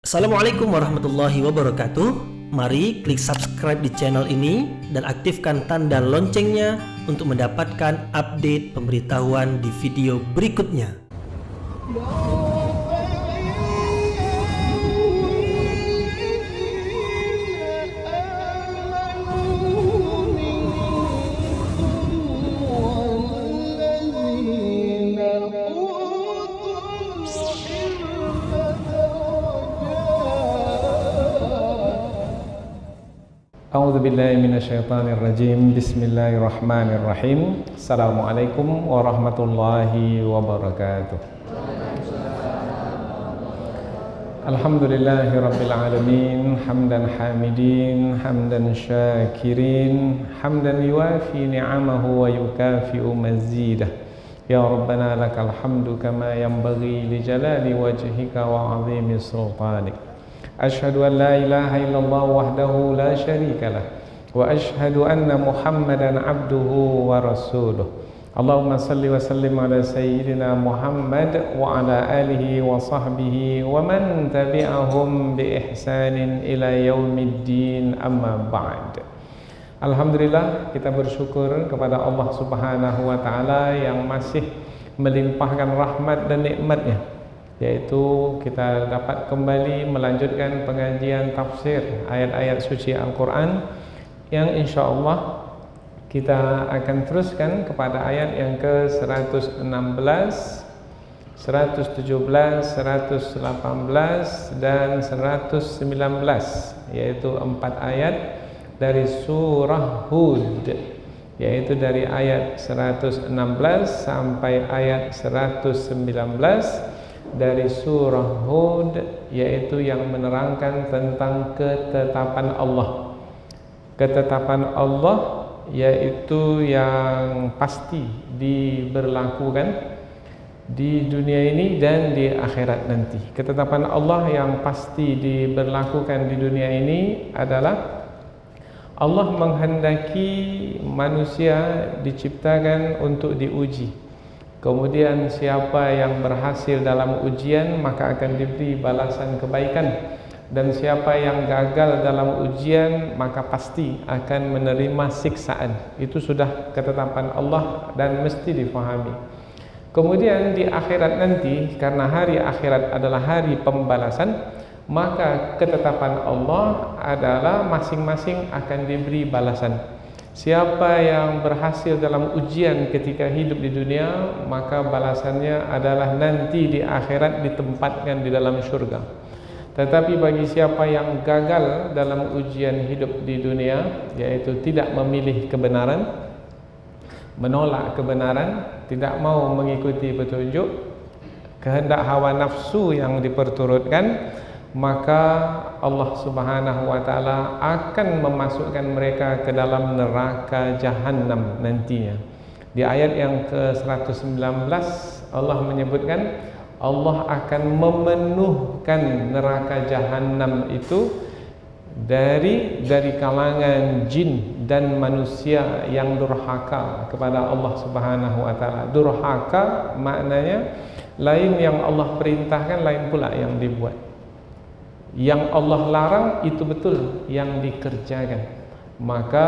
Assalamualaikum warahmatullahi wabarakatuh. Mari klik subscribe di channel ini dan aktifkan tanda loncengnya untuk mendapatkan update pemberitahuan di video berikutnya. A'udzu billahi minasyaitonir rajim. Bismillahirrahmanirrahim. Assalamualaikum warahmatullahi wabarakatuh. Alhamdulillahi rabbil alamin, hamdan hamidin, hamdan syakirin, hamdan yuwafi ni'amahu wa yukafi'u mazidah. Ya Rabbana lakal hamdu kama yanbaghi li jalali wajhika wa 'azimi sultanik. Asyhadu an la ilaha illallah wahdahu la syarika lah wa asyhadu anna Muhammadan abduhu wa rasuluh. Allahumma salli wa sallim ala sayyidina Muhammad wa ala alihi wa sahbihi wa man tabi'ahum bi ihsanin ila yaumiddin, amma ba'd. Alhamdulillah, kita bersyukur kepada Allah Subhanahu wa taala yang masih melimpahkan rahmat dan nikmatnya, yaitu kita dapat kembali melanjutkan pengajian tafsir ayat-ayat suci Al-Quran yang insya Allah kita akan teruskan kepada ayat yang ke-116, 117, 118 dan 119, yaitu 4 ayat dari surah Hud, yaitu dari ayat 116 sampai ayat 119 dari surah Hud, yaitu yang menerangkan tentang ketetapan Allah. Ketetapan Allah yaitu yang pasti diberlakukan di dunia ini dan di akhirat nanti. Ketetapan Allah yang pasti diberlakukan di dunia ini adalah Allah menghendaki manusia diciptakan untuk diuji. Kemudian siapa yang berhasil dalam ujian maka akan diberi balasan kebaikan, dan siapa yang gagal dalam ujian maka pasti akan menerima siksaan. Itu sudah ketetapan Allah dan mesti difahami. Kemudian di akhirat nanti, karena hari akhirat adalah hari pembalasan, maka ketetapan Allah adalah masing-masing akan diberi balasan. Siapa yang berhasil dalam ujian ketika hidup di dunia, maka balasannya adalah nanti di akhirat ditempatkan di dalam surga. Tetapi bagi siapa yang gagal dalam ujian hidup di dunia, yaitu tidak memilih kebenaran, menolak kebenaran, tidak mau mengikuti petunjuk, kehendak hawa nafsu yang diperturutkan, maka Allah Subhanahu wa taala akan memasukkan mereka ke dalam neraka jahanam nantinya. Di ayat yang ke-119 Allah menyebutkan Allah akan memenuhkan neraka jahanam itu dari kalangan jin dan manusia yang durhaka kepada Allah Subhanahu wa taala. Durhaka maknanya lain yang Allah perintahkan, lain pula yang dibuat. Yang Allah larang itu betul yang dikerjakan, maka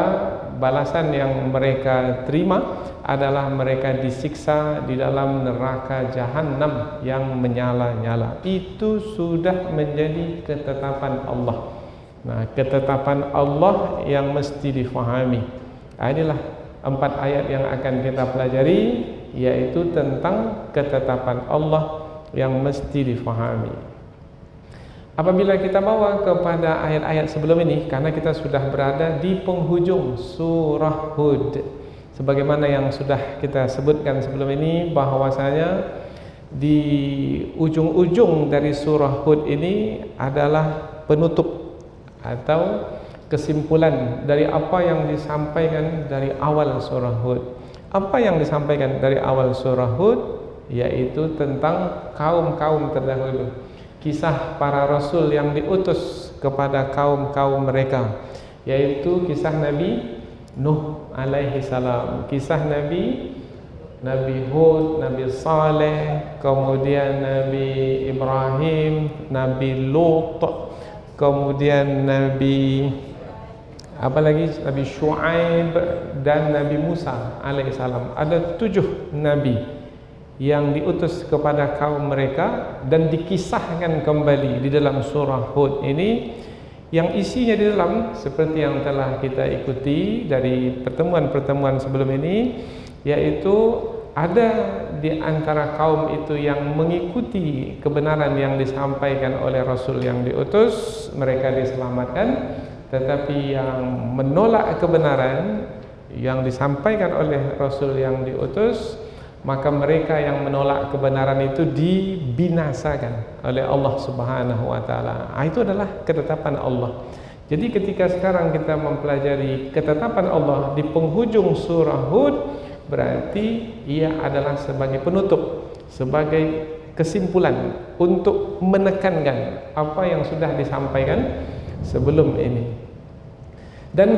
balasan yang mereka terima adalah mereka disiksa di dalam neraka jahanam yang menyala-nyala. Itu sudah menjadi ketetapan Allah. Nah, ketetapan Allah yang mesti difahami. Inilah 4 ayat yang akan kita pelajari, yaitu tentang ketetapan Allah yang mesti difahami. Apabila kita bawa kepada ayat-ayat sebelum ini, karena kita sudah berada di penghujung surah Hud, sebagaimana yang sudah kita sebutkan sebelum ini, bahwasanya di ujung-ujung dari surah Hud ini adalah penutup atau kesimpulan dari apa yang disampaikan dari awal surah Hud. Apa yang disampaikan dari awal surah Hud? Yaitu tentang kaum-kaum terdahulu, kisah para rasul yang diutus kepada kaum-kaum mereka, yaitu kisah Nabi Nuh alaihi salam, kisah Nabi Nabi Hud, Nabi Saleh, kemudian Nabi Ibrahim, Nabi Lut, kemudian Nabi Nabi Shu'aib dan Nabi Musa alaihissalam. Ada 7 Nabi yang diutus kepada kaum mereka dan dikisahkan kembali di dalam surah Hud ini, yang isinya di dalam seperti yang telah kita ikuti dari pertemuan-pertemuan sebelum ini, yaitu ada di antara kaum itu yang mengikuti kebenaran yang disampaikan oleh Rasul yang diutus, mereka diselamatkan. Tetapi yang menolak kebenaran yang disampaikan oleh Rasul yang diutus, maka mereka yang menolak kebenaran itu dibinasakan oleh Allah Subhanahu wa taala. Itu adalah ketetapan Allah. Jadi ketika sekarang kita mempelajari ketetapan Allah di penghujung surah Hud, berarti ia adalah sebagai penutup, sebagai kesimpulan untuk menekankan apa yang sudah disampaikan sebelum ini. Dan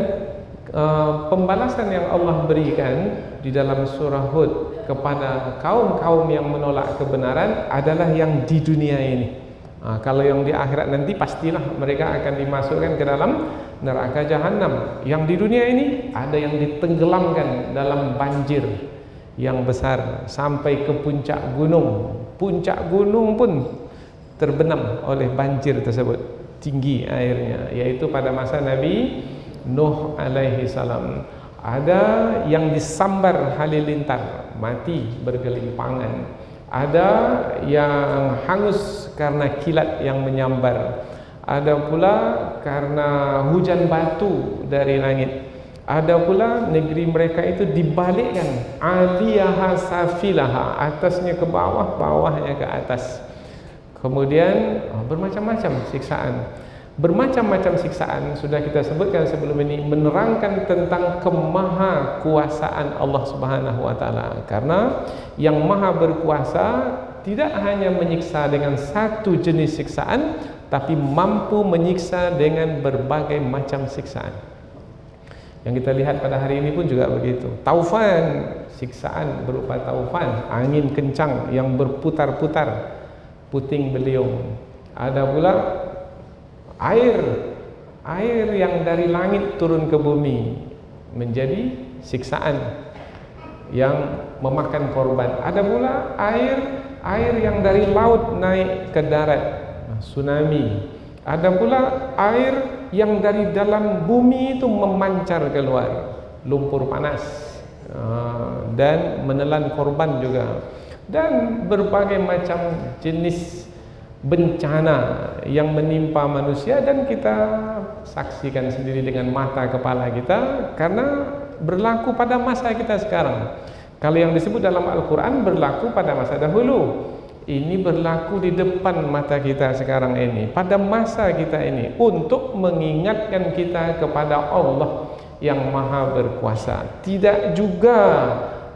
pembalasan yang Allah berikan di dalam surah Hud kepada kaum-kaum yang menolak kebenaran adalah yang di dunia ini. Kalau yang di akhirat nanti pastilah mereka akan dimasukkan ke dalam neraka jahanam. Yang di dunia ini ada yang ditenggelamkan dalam banjir yang besar sampai ke puncak gunung. Puncak gunung pun terbenam oleh banjir tersebut, tinggi airnya, yaitu pada masa Nabi Nuh alaihi salam. Ada yang disambar halilintar, mati bergelimpangan. Ada yang hangus karena kilat yang menyambar. Ada pula karena hujan batu dari langit. Ada pula negeri mereka itu dibalikkan, aliyaha safilaha, atasnya ke bawah, bawahnya ke atas. Kemudian bermacam-macam siksaan. Bermacam-macam siksaan sudah kita sebutkan sebelum ini, menerangkan tentang kemahakuasaan Allah Subhanahu wa taala. Karena yang maha berkuasa tidak hanya menyiksa dengan satu jenis siksaan, tapi mampu menyiksa dengan berbagai macam siksaan. Yang kita lihat pada hari ini pun juga begitu. Taufan, siksaan berupa taufan, angin kencang yang berputar-putar, puting beliung. Ada pula air yang dari langit turun ke bumi menjadi siksaan yang memakan korban. Ada pula air yang dari laut naik ke darat, tsunami. Ada pula air yang dari dalam bumi itu memancar keluar, lumpur panas, dan menelan korban juga. Dan berbagai macam jenis bencana yang menimpa manusia, dan kita saksikan sendiri dengan mata kepala kita karena berlaku pada masa kita sekarang. Kalau yang disebut dalam Al-Quran berlaku pada masa dahulu, ini berlaku di depan mata kita sekarang ini, pada masa kita ini, untuk mengingatkan kita kepada Allah yang maha berkuasa. Tidak juga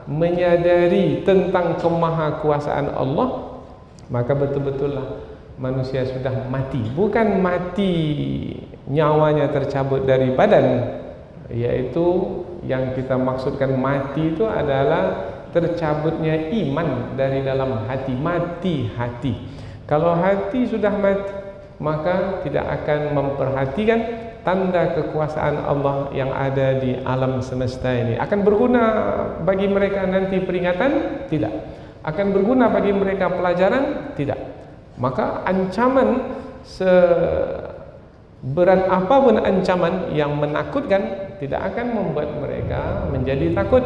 menyadari tentang kemahakuasaan Allah, maka betul-betullah manusia sudah mati. Bukan mati nyawanya tercabut dari badan, yaitu yang kita maksudkan mati itu adalah tercabutnya iman dari dalam hati, mati hati. Kalau hati sudah mati, maka tidak akan memperhatikan tanda kekuasaan Allah yang ada di alam semesta ini. Akan berguna bagi mereka nanti peringatan? Tidak. Akan berguna bagi mereka pelajaran? Tidak. Maka ancaman seberat apapun ancaman yang menakutkan tidak akan membuat mereka menjadi takut,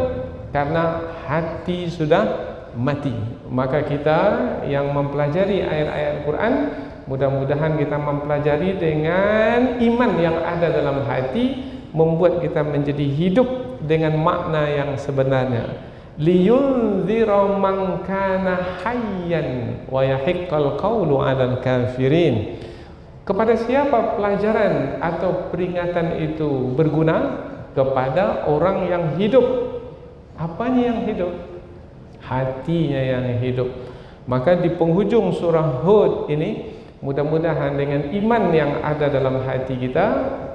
karena hati sudah mati. Maka kita yang mempelajari ayat-ayat Al-Quran, mudah-mudahan kita mempelajari dengan iman yang ada dalam hati, membuat kita menjadi hidup dengan makna yang sebenarnya. Liyunzira man kana hayyan wa yahiqqal qawlu 'alal kafirin. Kepada siapa pelajaran atau peringatan itu berguna? Kepada orang yang hidup. Apanya yang hidup? Hatinya yang hidup. Maka di penghujung surah Hud ini, mudah-mudahan dengan iman yang ada dalam hati kita,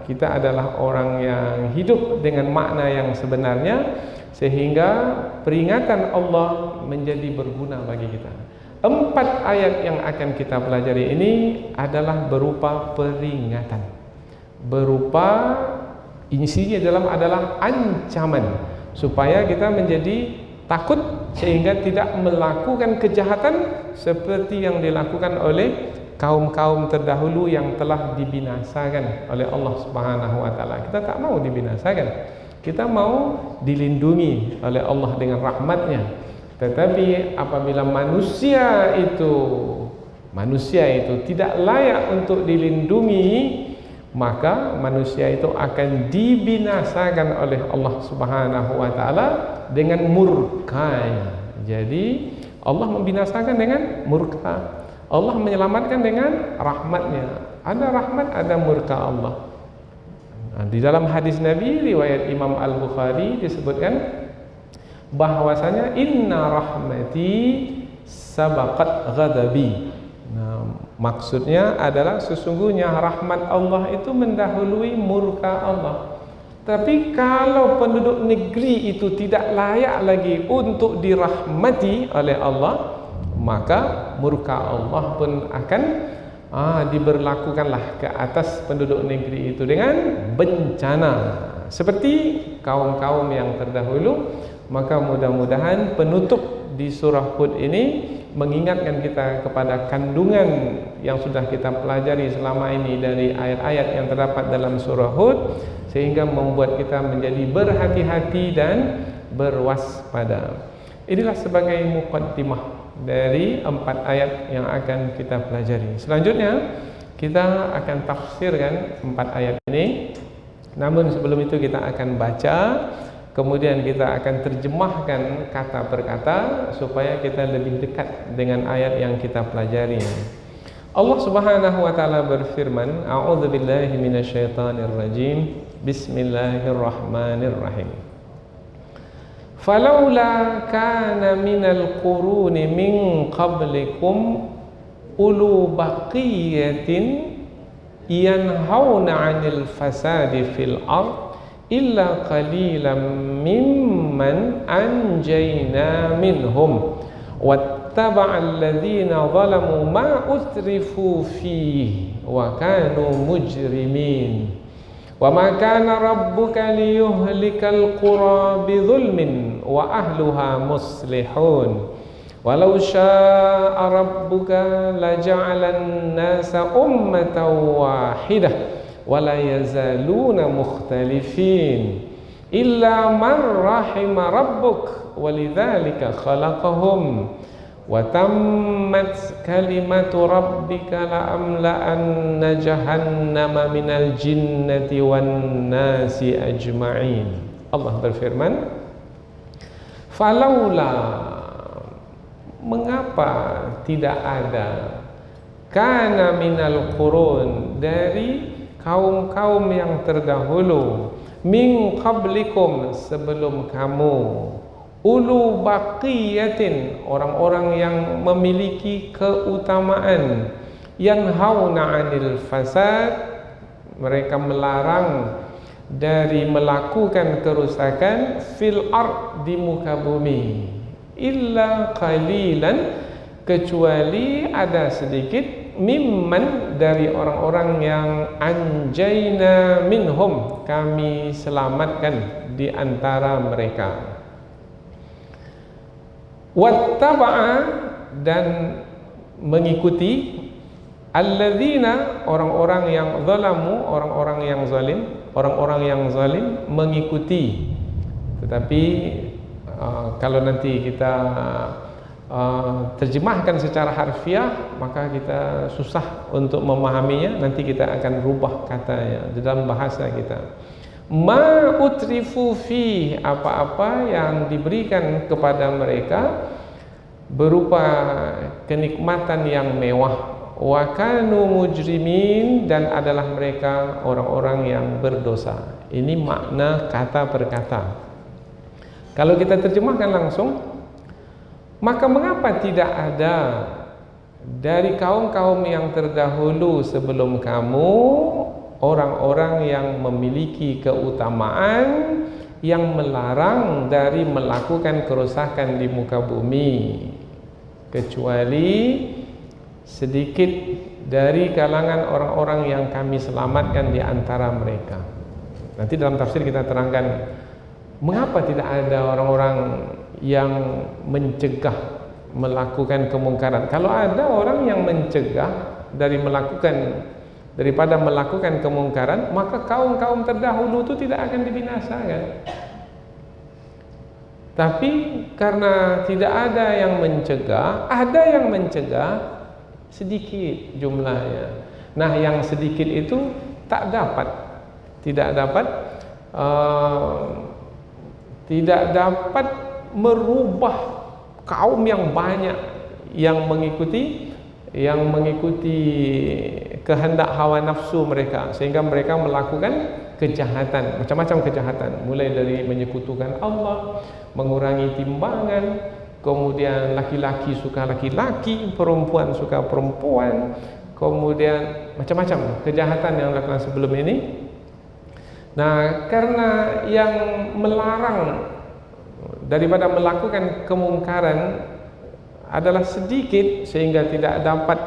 kita adalah orang yang hidup dengan makna yang sebenarnya, sehingga peringatan Allah menjadi berguna bagi kita. 4 ayat yang akan kita pelajari ini adalah berupa peringatan, berupa isinya adalah ancaman supaya kita menjadi takut sehingga tidak melakukan kejahatan seperti yang dilakukan oleh kaum-kaum terdahulu yang telah dibinasakan oleh Allah Subhanahu wa taala. Kita tak mau dibinasakan. Kita mau dilindungi oleh Allah dengan rahmatnya. Tetapi apabila manusia itu tidak layak untuk dilindungi, maka manusia itu akan dibinasakan oleh Allah Subhanahu wa taala dengan murkanya. Jadi Allah membinasakan dengan murka, Allah menyelamatkan dengan rahmatnya. Ada rahmat, ada murka Allah. Di dalam hadis Nabi riwayat Imam Al-Bukhari disebutkan bahwasanya inna rahmati sabaqat ghadabi. Maksudnya adalah sesungguhnya rahmat Allah itu mendahului murka Allah. Tapi kalau penduduk negeri itu tidak layak lagi untuk dirahmati oleh Allah, maka murka Allah pun akan diberlakukanlah ke atas penduduk negeri itu dengan bencana seperti kaum-kaum yang terdahulu. Maka mudah-mudahan penutup di surah Hud ini mengingatkan kita kepada kandungan yang sudah kita pelajari selama ini dari ayat-ayat yang terdapat dalam surah Hud, sehingga membuat kita menjadi berhati-hati dan berwaspada. Inilah sebagai muqaddimah dari 4 ayat yang akan kita pelajari. Selanjutnya kita akan tafsirkan 4 ayat ini. Namun sebelum itu kita akan baca, kemudian kita akan terjemahkan kata per kata supaya kita lebih dekat dengan ayat yang kita pelajari. Allah Subhanahu wa taala berfirman, A'udzubillahi minasyaitonirrajim. Bismillahirrahmanirrahim. Falaula kana minal quruni min qablikum ulu baqiyatin yanhauna 'anil fasadi fil ard illa qalilan mimman anjayna minhum wattaba'a alladhina zalamu ma utrifu fihi wa kanu mujrimin wa ma kana rabbuka liyuhlikal qura bidzulmin wa ahluha muslihun walau syaa'a rabbuka laja'alan nasa ummatan wahidah wala yazaluna mukhtalifin illa man rahima rabbuk walidzalika khalaqahum wa tammat kalimatu rabbika la amla'anna jahannama minal jinnati wan nasi ajma'in. Allah berfirman, falaula, mengapa tidak ada, kana minal qurun, dari kaum-kaum yang terdahulu, min qablikum, sebelum kamu, ulu baqiyatin, orang-orang yang memiliki keutamaan, yanhauna 'anil fasad, mereka melarang dari melakukan kerusakan, fil ard, di muka bumi, illa qalilan, kecuali ada sedikit, mimman, dari orang-orang yang anjayna minhum, kami selamatkan di antara mereka. Wattaba'a, dan mengikuti, alladzina, orang-orang yang zalamu, orang-orang yang zalim, mengikuti. Tetapi kalau nanti kita terjemahkan secara harfiah, maka kita susah untuk memahaminya. Nanti kita akan rubah katanya di dalam bahasa kita. Ma utrifu fi, apa-apa yang diberikan kepada mereka berupa kenikmatan yang mewah. Wa kanu mujrimin, dan adalah mereka orang-orang yang berdosa. Ini makna kata per kata. Kalau kita terjemahkan langsung, maka mengapa tidak ada dari kaum-kaum yang terdahulu sebelum kamu orang-orang yang memiliki keutamaan yang melarang dari melakukan kerusakan di muka bumi, kecuali sedikit dari kalangan orang-orang yang kami selamatkan di antara mereka. Nanti dalam tafsir kita terangkan mengapa tidak ada orang-orang yang mencegah melakukan kemungkaran. Kalau ada orang yang mencegah daripada melakukan kemungkaran, maka kaum-kaum terdahulu itu tidak akan dibinasakan. Tapi karena tidak ada yang mencegah sedikit jumlahnya. Nah, yang sedikit itu tidak dapat merubah kaum yang banyak yang mengikuti kehendak hawa nafsu mereka, sehingga mereka melakukan kejahatan, macam-macam kejahatan, mulai dari menyekutukan Allah, mengurangi timbangan, kemudian laki-laki suka laki-laki, perempuan suka perempuan, kemudian macam-macam kejahatan yang dilakukan sebelum ini. Nah, karena yang melarang daripada melakukan kemungkaran adalah sedikit, sehingga tidak dapat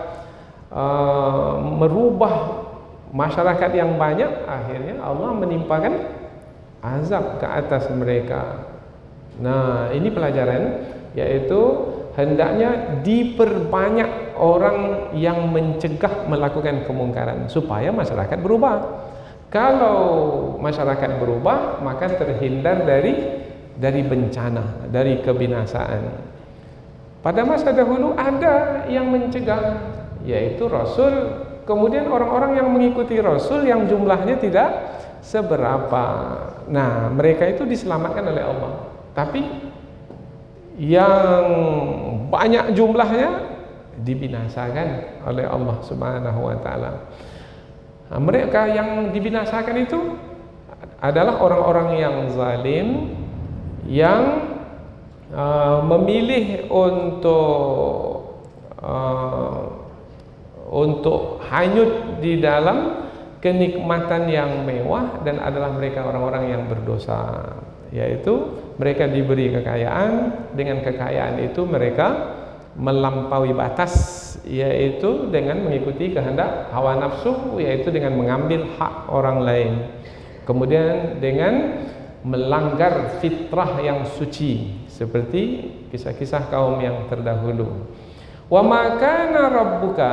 merubah masyarakat yang banyak, akhirnya Allah menimpakan azab ke atas mereka. Nah, ini pelajaran, yaitu hendaknya diperbanyak orang yang mencegah melakukan kemungkaran supaya masyarakat berubah. Kalau masyarakat berubah, maka terhindar dari bencana, dari kebinasaan. Pada masa dahulu ada yang mencegah, yaitu Rasul. Kemudian orang-orang yang mengikuti Rasul yang jumlahnya tidak seberapa. Nah, mereka itu diselamatkan oleh Allah. Tapi yang banyak jumlahnya dibinasakan oleh Allah Subhanahu wa taala. Nah, mereka yang dibinasakan itu adalah orang-orang yang zalim, yang memilih untuk hanyut di dalam kenikmatan yang mewah, dan adalah mereka orang-orang yang berdosa, yaitu mereka diberi kekayaan, dengan kekayaan itu mereka melampaui batas, yaitu dengan mengikuti kehendak hawa nafsu, yaitu dengan mengambil hak orang lain, kemudian dengan melanggar fitrah yang suci, seperti kisah-kisah kaum yang terdahulu. Wa ma kana rabbuka,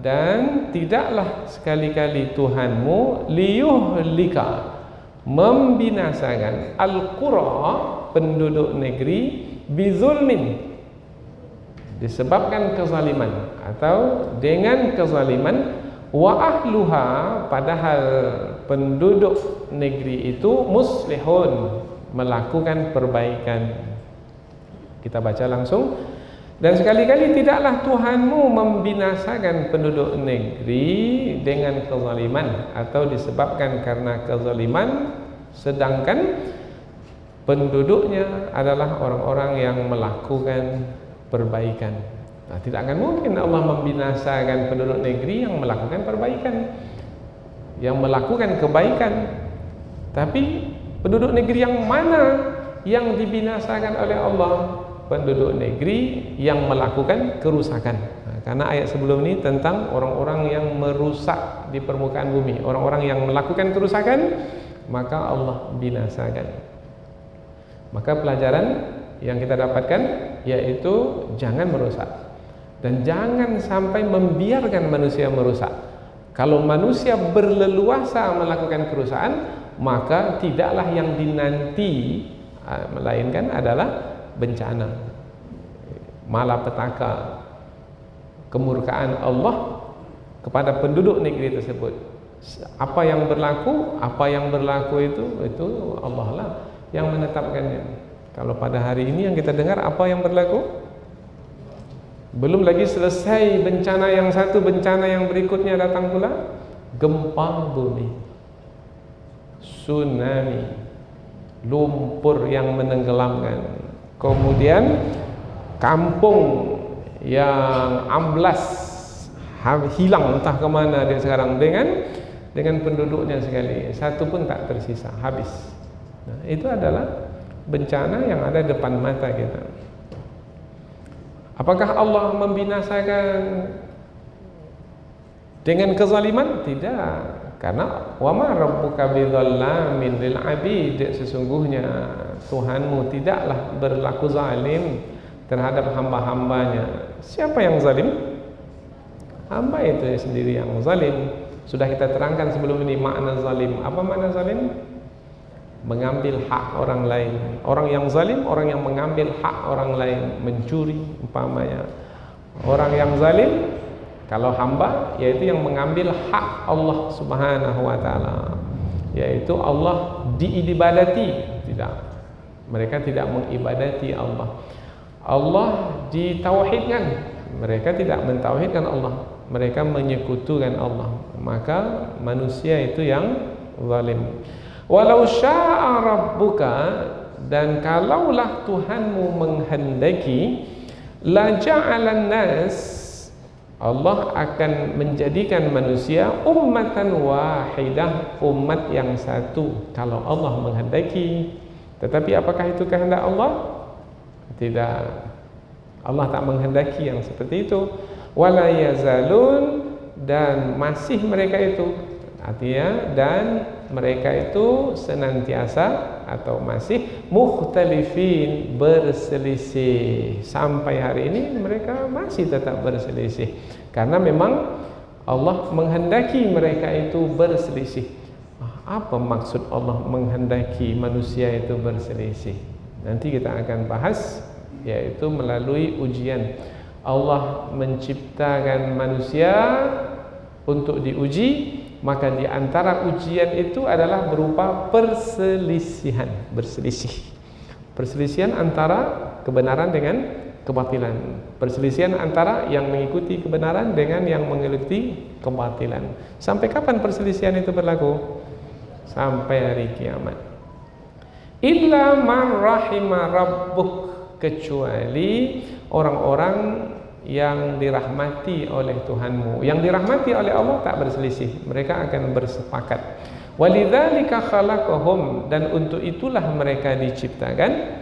dan tidaklah sekali-kali Tuhanmu, liyuhlika, membinasakan, al-qura, penduduk negeri, bizulmin, disebabkan kezaliman atau dengan kezaliman, wa ahluha, padahal penduduk negeri itu muslihun, melakukan perbaikan. Kita baca langsung. Dan sekali-kali tidaklah Tuhanmu membinasakan penduduk negeri dengan kezaliman atau disebabkan karena kezaliman, sedangkan penduduknya adalah orang-orang yang melakukan perbaikan. Nah, tidak akan mungkin Allah membinasakan penduduk negeri yang melakukan perbaikan, yang melakukan kebaikan. Tapi penduduk negeri yang mana yang dibinasakan oleh Allah? Penduduk negeri yang melakukan kerusakan. Nah, karena ayat sebelum ini tentang orang-orang yang merusak di permukaan bumi, orang-orang yang melakukan kerusakan, maka Allah binasakan. Maka pelajaran yang kita dapatkan yaitu jangan merusak, dan jangan sampai membiarkan manusia merusak. Kalau manusia berleluasa melakukan kerusakan, maka tidaklah yang dinanti melainkan adalah bencana, malapetaka, kemurkaan Allah kepada penduduk negeri tersebut. Apa yang berlaku itu Allah lah yang menetapkannya. Kalau pada hari ini yang kita dengar, apa yang berlaku? Belum lagi selesai bencana yang satu, bencana yang berikutnya datang pula, gempa bumi, tsunami, lumpur yang menenggelamkan, kemudian kampung yang amblas, hilang entah kemana dia sekarang, dengan penduduknya sekali, satu pun tak tersisa, habis. Nah, itu adalah bencana yang ada depan mata kita. Apakah Allah membinasakan dengan kezaliman? Tidak, karena wa ma rabbuka bidzallamin lil abid, sesungguhnya Tuhanmu tidaklah berlaku zalim terhadap hamba-hambanya. Siapa yang zalim? Hamba itu sendiri yang zalim. Sudah kita terangkan sebelum ini makna zalim. Apa makna zalim? Mengambil hak orang lain. Orang yang zalim, orang yang mengambil hak orang lain, mencuri umpamanya. Orang yang zalim kalau hamba, yaitu yang mengambil hak Allah Subhanahu wa taala, yaitu Allah diibadati. Tidak, mereka tidak mengibadati Allah. Allah ditauhidkan, mereka tidak mentauhidkan Allah, mereka menyekutukan Allah. Maka manusia itu yang zalim. Walau syaa rabbuka, dan kalaulah Tuhanmu menghendaki, la ja'alan nas, Allah akan menjadikan manusia ummatan wahidah, umat yang satu, kalau Allah menghendaki. Tetapi apakah itu kehendak Allah? Tidak. Allah tak menghendaki yang seperti itu. Wala yazalun, dan masih mereka itu, artinya dan mereka itu senantiasa atau masih mukhtalifin, berselisih. Sampai hari ini mereka masih tetap berselisih, karena memang Allah menghendaki mereka itu berselisih. Apa maksud Allah menghendaki manusia itu berselisih? Nanti kita akan bahas, yaitu melalui ujian. Allah menciptakan manusia untuk diuji, maka di antara ujian itu adalah berupa perselisihan, perselisihan antara kebenaran dengan kebatilan, perselisihan antara yang mengikuti kebenaran dengan yang mengikuti kebatilan. Sampai kapan perselisihan itu berlaku? Sampai hari kiamat. Illa man rahima rabbuk, kecuali orang-orang yang dirahmati oleh Tuhanmu. Yang dirahmati oleh Allah tak berselisih, mereka akan bersepakat. Walidzalika khalaqahum, dan untuk itulah mereka diciptakan.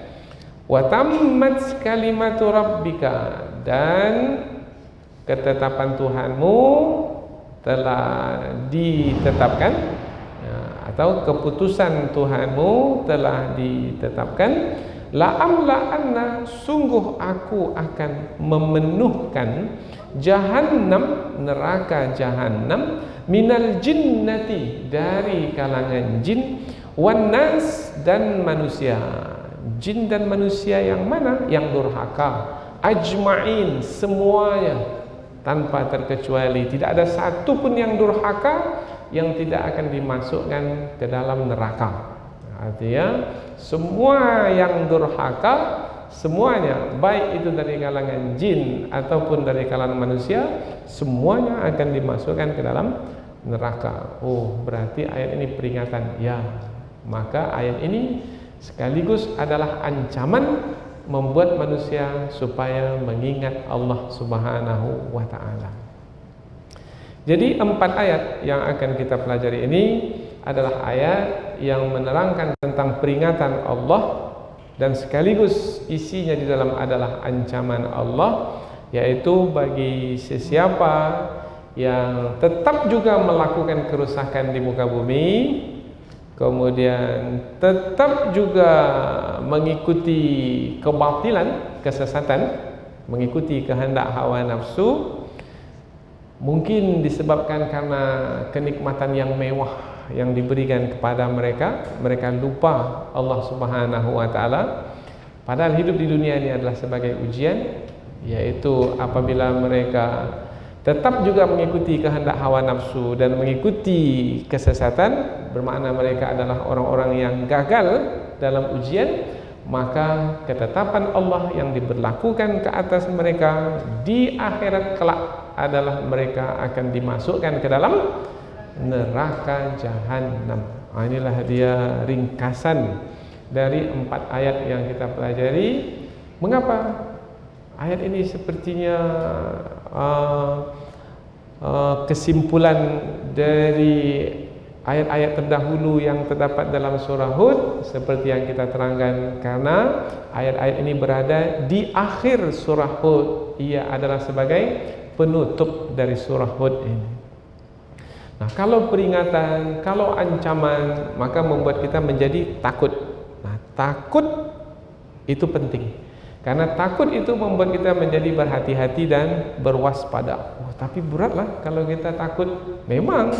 Wa tammat kalimatu rabbika, dan ketetapan Tuhanmu telah ditetapkan, atau keputusan Tuhanmu telah ditetapkan. La'amla'anna, sungguh aku akan memenuhkan jahannam, neraka jahannam, minal jinnati, dari kalangan jin, wan nas, dan manusia. Jin dan manusia yang mana? Yang durhaka. Ajma'in, semuanya tanpa terkecuali. Tidak ada satu pun yang durhaka yang tidak akan dimasukkan ke dalam neraka. Artinya semua yang durhaka, semuanya, baik itu dari kalangan jin ataupun dari kalangan manusia, semuanya akan dimasukkan ke dalam neraka. Oh, berarti ayat ini peringatan. Ya, maka ayat ini sekaligus adalah ancaman membuat manusia supaya mengingat Allah Subhanahu wa ta'ala. Jadi 4 ayat yang akan kita pelajari ini adalah ayat yang menerangkan tentang peringatan Allah, dan sekaligus isinya di dalam adalah ancaman Allah, yaitu bagi sesiapa yang tetap juga melakukan kerusakan di muka bumi, kemudian tetap juga mengikuti kebatilan, kesesatan, mengikuti kehendak hawa nafsu, mungkin disebabkan karena kenikmatan yang mewah yang diberikan kepada mereka, mereka lupa Allah Subhanahu wa ta'ala. Padahal hidup di dunia ini adalah sebagai ujian, yaitu apabila mereka tetap juga mengikuti kehendak hawa nafsu dan mengikuti kesesatan, bermakna mereka adalah orang-orang yang gagal dalam ujian, maka ketetapan Allah yang diberlakukan ke atas mereka di akhirat kelak adalah mereka akan dimasukkan ke dalam neraka jahannam. Inilah dia ringkasan dari 4 ayat yang kita pelajari. Mengapa ayat ini sepertinya kesimpulan dari ayat-ayat terdahulu yang terdapat dalam surah Hud seperti yang kita terangkan, karena ayat-ayat ini berada di akhir surah Hud. Ia adalah sebagai penutup dari surah Hud ini. Nah, kalau peringatan, kalau ancaman, maka membuat kita menjadi takut. Nah, takut itu penting, karena takut itu membuat kita menjadi berhati-hati dan berwaspada. Tapi beratlah kalau kita takut. Memang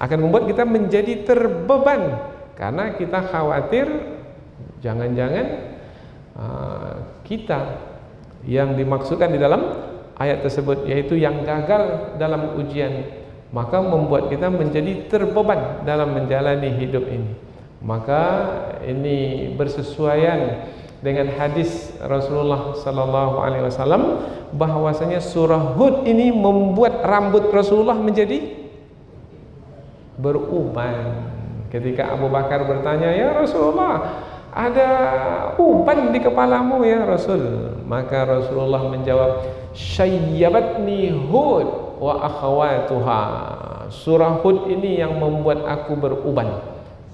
akan membuat kita menjadi terbeban, karena kita khawatir jangan-jangan kita yang dimaksudkan di dalam ayat tersebut, yaitu yang gagal dalam ujian, maka membuat kita menjadi terbeban dalam menjalani hidup ini. Maka ini bersesuaian dengan hadis Rasulullah sallallahu alaihi wasallam bahwasanya surah Hud ini membuat rambut Rasulullah menjadi beruban. Ketika Abu Bakar bertanya, "Ya Rasulullah, ada uban di kepalamu ya Rasul?" Maka Rasulullah menjawab, "Syayyabatni Hud wa akhawatuha." Surah Hud ini yang membuat aku beruban.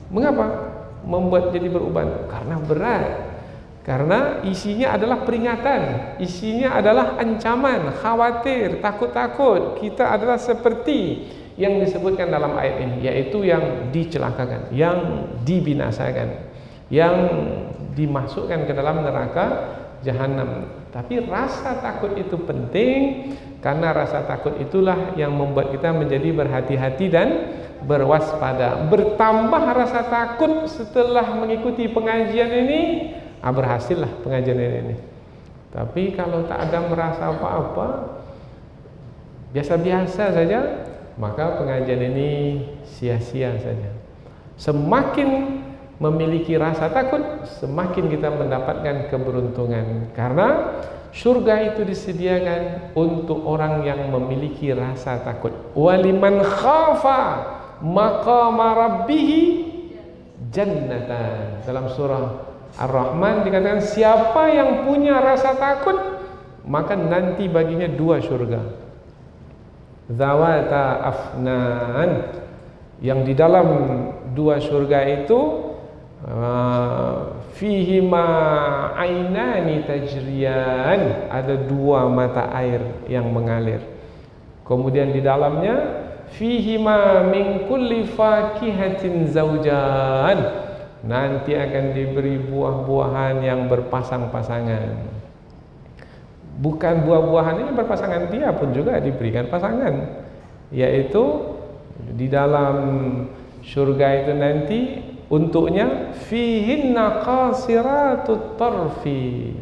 Mengapa membuat jadi beruban? Karena berat. Karena isinya adalah peringatan, isinya adalah ancaman, khawatir, takut-takut. Kita adalah seperti yang disebutkan dalam ayat ini, yaitu yang dicelakakan, yang dibinasakan, yang dimasukkan ke dalam neraka jahanam. Tapi rasa takut itu penting, karena rasa takut itulah yang membuat kita menjadi berhati-hati dan berwaspada. Bertambah rasa takut setelah mengikuti pengajian ini, berhasillah pengajian ini. Tapi kalau tak ada merasa apa-apa, biasa-biasa saja, maka pengajian ini sia-sia saja. Semakin memiliki rasa takut, semakin kita mendapatkan keberuntungan, karena surga itu disediakan untuk orang yang memiliki rasa takut. Waliman khafa maqama rabbih jannatan. Dalam surah Ar-Rahman dikatakan, siapa yang punya rasa takut, maka nanti baginya 2 surga. Zawata afnan, yang di dalam 2 surga itu fihima ainani tajriyan, ada 2 mata air yang mengalir. Kemudian di dalamnya fihima min kulli fakihatin zawjan, nanti akan diberi buah-buahan yang berpasang-pasangan. Bukan buah-buahan ini berpasangan, dia pun juga diberikan pasangan, yaitu di dalam surga itu nanti untuknya fihinna qasiratut tarfi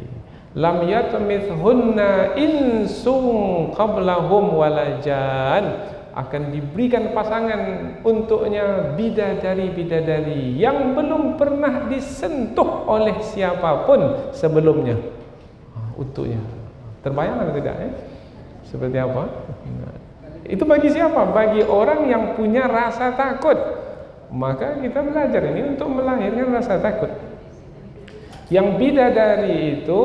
lam yatmithunna insun qablahum walajan. Akan diberikan pasangan untuknya bidadari-bidadari yang belum pernah disentuh oleh siapapun sebelumnya. Untuknya, terbayang atau tidak ya? Seperti apa? Itu bagi siapa? Bagi orang yang punya rasa takut. Maka kita belajar ini untuk melahirkan rasa takut. Yang bidadari itu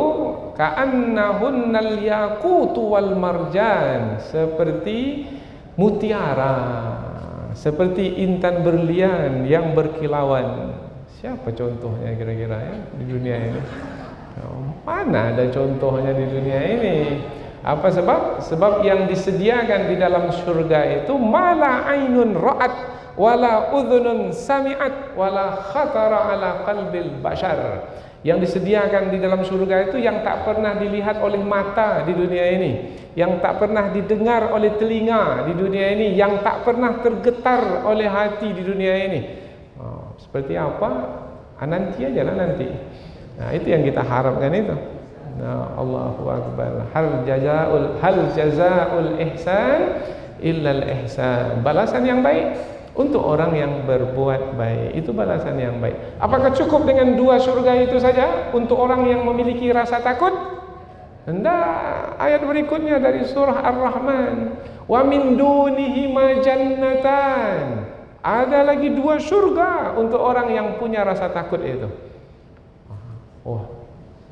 ka'annahunnal yaqutu wal marjan, seperti mutiara, seperti intan berlian yang berkilauan. Siapa contohnya kira-kira ya di dunia ini? Mana ada contohnya di dunia ini? Apa sebab? Sebab yang disediakan di dalam surga itu mala ainun ra'at wala udhunun sami'at wala khatara ala qalbil bashar. Yang disediakan di dalam surga itu yang tak pernah dilihat oleh mata di dunia ini, yang tak pernah didengar oleh telinga di dunia ini, yang tak pernah tergetar oleh hati di dunia ini. Seperti apa? Nanti aja lah nanti. Nah, itu yang kita harapkan itu. Nah, Allahu Akbar. Hal jazaul ihsan illa al ihsan. Balasan yang baik untuk orang yang berbuat baik, itu balasan yang baik. Apakah cukup dengan 2 surga itu saja untuk orang yang memiliki rasa takut? Hendak ayat berikutnya dari surah Ar-Rahman, wa min dunihi ma jannatan. Ada lagi 2 surga untuk orang yang punya rasa takut itu. Oh,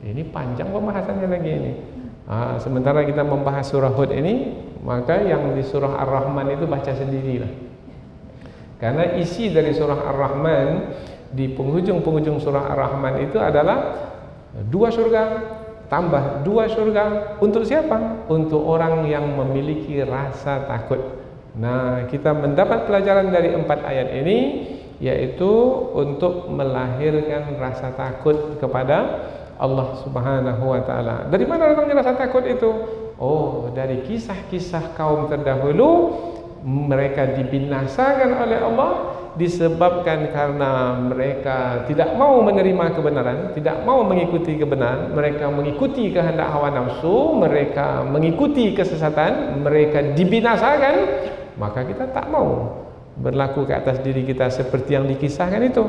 ini panjang pembahasannya lagi ini. Sementara kita membahas surah Hud ini, maka yang di surah Ar-Rahman itu baca sendirilah. Karena isi dari surah Ar-Rahman, di penghujung-penghujung surah Ar-Rahman itu adalah 2 surga tambah 2 surga. Untuk siapa? Untuk orang yang memiliki rasa takut. Nah, kita mendapat pelajaran dari 4 ayat ini, yaitu untuk melahirkan rasa takut kepada Allah Subhanahu wa taala. Dari mana datangnya rasa takut itu? Oh, dari kisah-kisah kaum terdahulu. Mereka dibinasakan oleh Allah disebabkan karena mereka tidak mau menerima kebenaran, tidak mau mengikuti kebenaran, mereka mengikuti kehendak hawa nafsu, mereka mengikuti kesesatan, mereka dibinasakan. Maka kita tak mau berlaku ke atas diri kita seperti yang dikisahkan itu.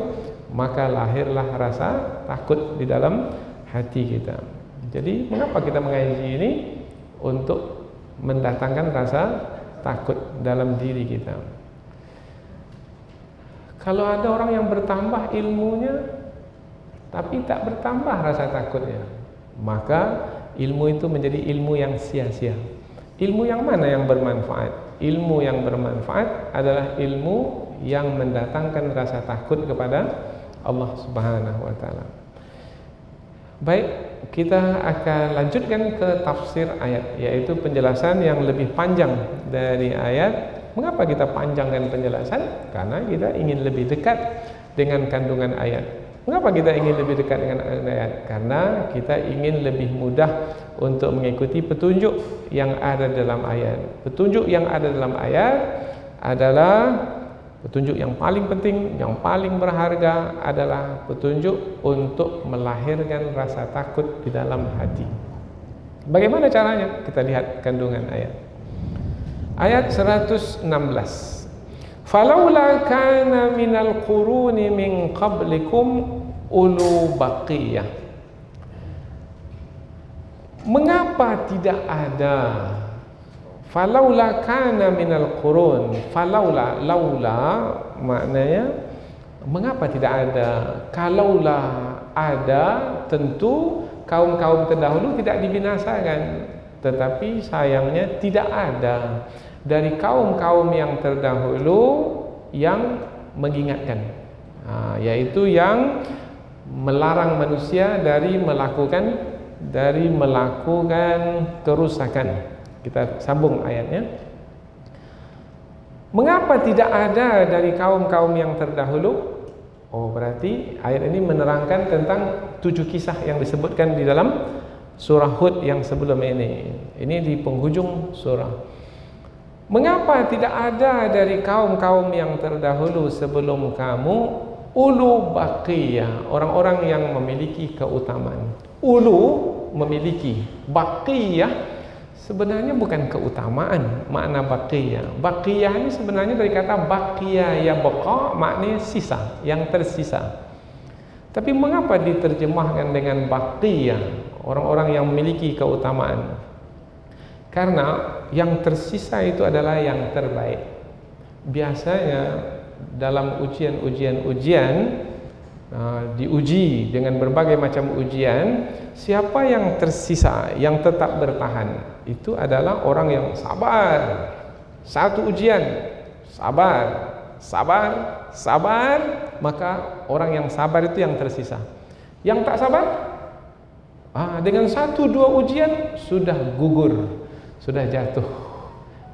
Maka lahirlah rasa takut di dalam hati kita. Jadi mengapa kita mengaji ini? Untuk mendatangkan rasa takut dalam diri kita. Kalau ada orang yang bertambah ilmunya tapi tak bertambah rasa takutnya, maka ilmu itu menjadi ilmu yang sia-sia. Ilmu yang mana yang bermanfaat? Ilmu yang bermanfaat adalah ilmu yang mendatangkan rasa takut kepada Allah Subhanahu wa taala. Baik, kita akan lanjutkan ke tafsir ayat, yaitu penjelasan yang lebih panjang dari ayat. Mengapa kita panjangkan penjelasan? Karena kita ingin lebih dekat dengan kandungan ayat. Mengapa kita ingin lebih dekat dengan ayat? Karena kita ingin lebih mudah untuk mengikuti petunjuk yang ada dalam ayat. Petunjuk yang ada dalam ayat adalah petunjuk yang paling penting, yang paling berharga adalah petunjuk untuk melahirkan rasa takut di dalam hati. Bagaimana caranya? Kita lihat kandungan ayat. Ayat 116. Falaula kana minal quruni min qablikum ulu baqiyah. Mengapa tidak ada? Falaula kana minal qurun. Falaula, laula maknanya mengapa tidak ada? Kalaulah ada, tentu kaum-kaum terdahulu tidak dibinasakan. Tetapi sayangnya tidak ada dari kaum-kaum yang terdahulu yang mengingatkan, yaitu yang melarang manusia dari melakukan kerusakan. Kita sambung ayatnya. Mengapa tidak ada dari kaum-kaum yang terdahulu? Oh, berarti ayat ini menerangkan tentang 7 kisah yang disebutkan di dalam surah Hud yang sebelum ini. Ini di penghujung surah. Mengapa tidak ada dari kaum-kaum yang terdahulu sebelum kamu ulu baqiyah, orang-orang yang memiliki keutamaan. Ulu memiliki, baqiyah sebenarnya bukan keutamaan. Makna baqiyah, baqiyah ini sebenarnya dari kata baqiyah ya baqa, maknanya sisa, yang tersisa. Tapi mengapa diterjemahkan dengan baqiyah, orang-orang yang memiliki keutamaan? Karena yang tersisa itu adalah yang terbaik. Biasanya dalam ujian-ujian diuji dengan berbagai macam ujian, siapa yang tersisa, yang tetap bertahan, itu adalah orang yang sabar. Satu ujian, sabar, maka orang yang sabar itu yang tersisa. Yang tak sabar, dengan 1-2 ujian sudah gugur, sudah jatuh,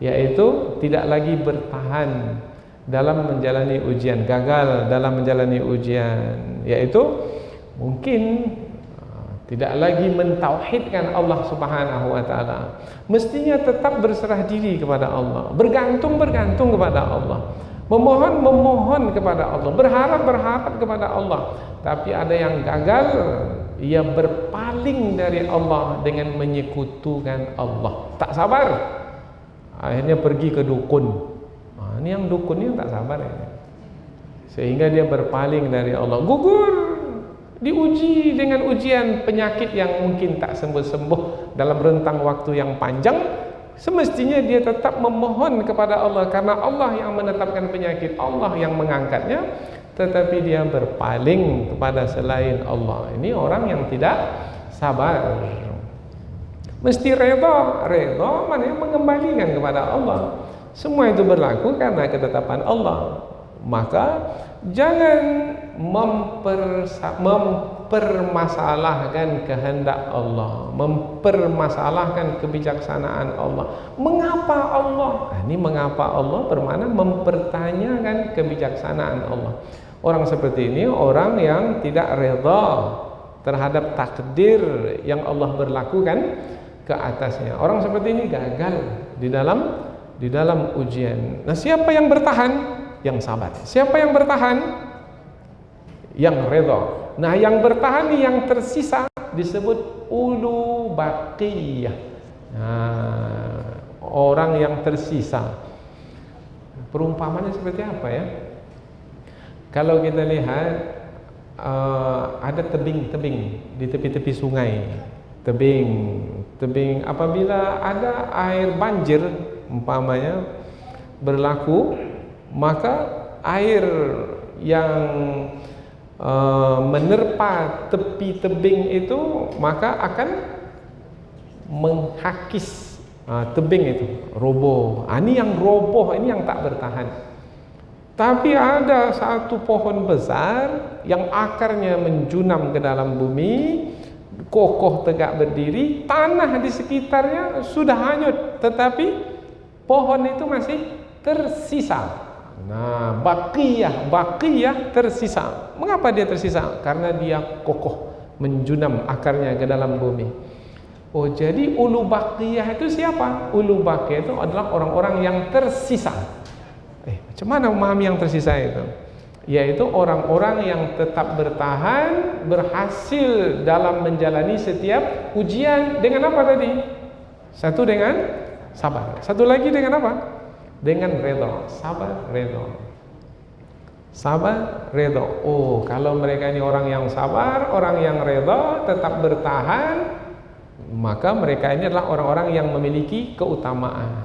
yaitu tidak lagi bertahan dalam menjalani ujian, gagal dalam menjalani ujian, yaitu mungkin tidak lagi mentauhidkan Allah Subhanahu wa taala. Mestinya tetap berserah diri kepada Allah, bergantung kepada Allah, memohon kepada Allah, berharap kepada Allah. Tapi ada yang gagal, ia berpaling dari Allah dengan menyekutukan Allah. Tak sabar, akhirnya pergi ke dukun. Ini yang dukun ini tak sabar ya. Sehingga dia berpaling dari Allah, gugur, diuji dengan ujian penyakit yang mungkin tak sembuh-sembuh dalam rentang waktu yang panjang. Semestinya dia tetap memohon kepada Allah karena Allah yang menetapkan penyakit, Allah yang mengangkatnya, tetapi dia berpaling kepada selain Allah. Ini orang yang tidak sabar. Mesti redha mana yang mengembalikan kepada Allah. Semua itu berlaku karena ketetapan Allah. Maka jangan mempermasalahkan kehendak Allah, mempermasalahkan kebijaksanaan Allah. Mengapa Allah? Ini mengapa Allah bermakna mempertanyakan kebijaksanaan Allah. Orang seperti ini orang yang tidak redha terhadap takdir yang Allah berlakukan ke atasnya. Orang seperti ini gagal di dalam ujian. Nah, siapa yang bertahan? Yang sabar. Siapa yang bertahan? Yang redha. Nah, yang bertahan yang tersisa disebut ulu baqiyah. Nah, orang yang tersisa. Perumpamannya seperti apa ya? Kalau kita lihat ada tebing-tebing di tepi-tepi sungai. Tebing apabila ada air banjir umpamanya berlaku, maka air yang menerpa tepi tebing itu maka akan menghakis tebing itu, roboh. Ini yang roboh, ini yang tak bertahan. Tapi ada satu pohon besar yang akarnya menjunam ke dalam bumi, kokoh tegak berdiri, tanah di sekitarnya sudah hanyut, tetapi pohon itu masih tersisa. Nah, baqiyah tersisa. Mengapa dia tersisa? Karena dia kokoh, menjunam akarnya ke dalam bumi. Oh, jadi ulu baqiyah itu siapa? Ulu baqiyah itu adalah orang-orang yang tersisa. Macam mana memahami yang tersisa itu? Yaitu orang-orang yang tetap bertahan, berhasil dalam menjalani setiap ujian dengan apa tadi? Satu dengan sabar. Satu lagi dengan apa? Dengan redha. Sabar, redha. Sabar, redha. Oh, kalau mereka ini orang yang sabar, orang yang redha, tetap bertahan, maka mereka ini adalah orang-orang yang memiliki keutamaan.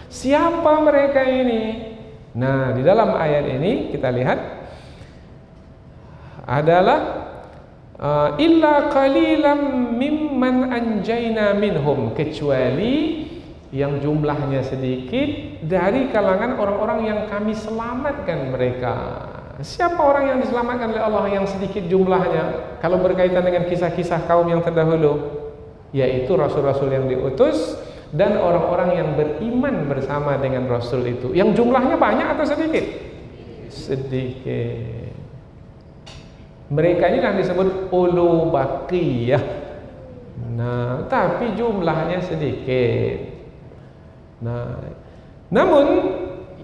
Siapa mereka ini? Nah, di dalam ayat ini kita lihat adalah illa qalilan mimman anjayna minhum, kecuali yang jumlahnya sedikit dari kalangan orang-orang yang kami selamatkan mereka. Siapa orang yang diselamatkan oleh Allah yang sedikit jumlahnya? Kalau berkaitan dengan kisah-kisah kaum yang terdahulu, yaitu rasul-rasul yang diutus dan orang-orang yang beriman bersama dengan Rasul itu. Yang jumlahnya banyak atau sedikit? Sedikit. Mereka ini yang disebut ulu baqiyah. Nah, tapi jumlahnya sedikit. Nah, namun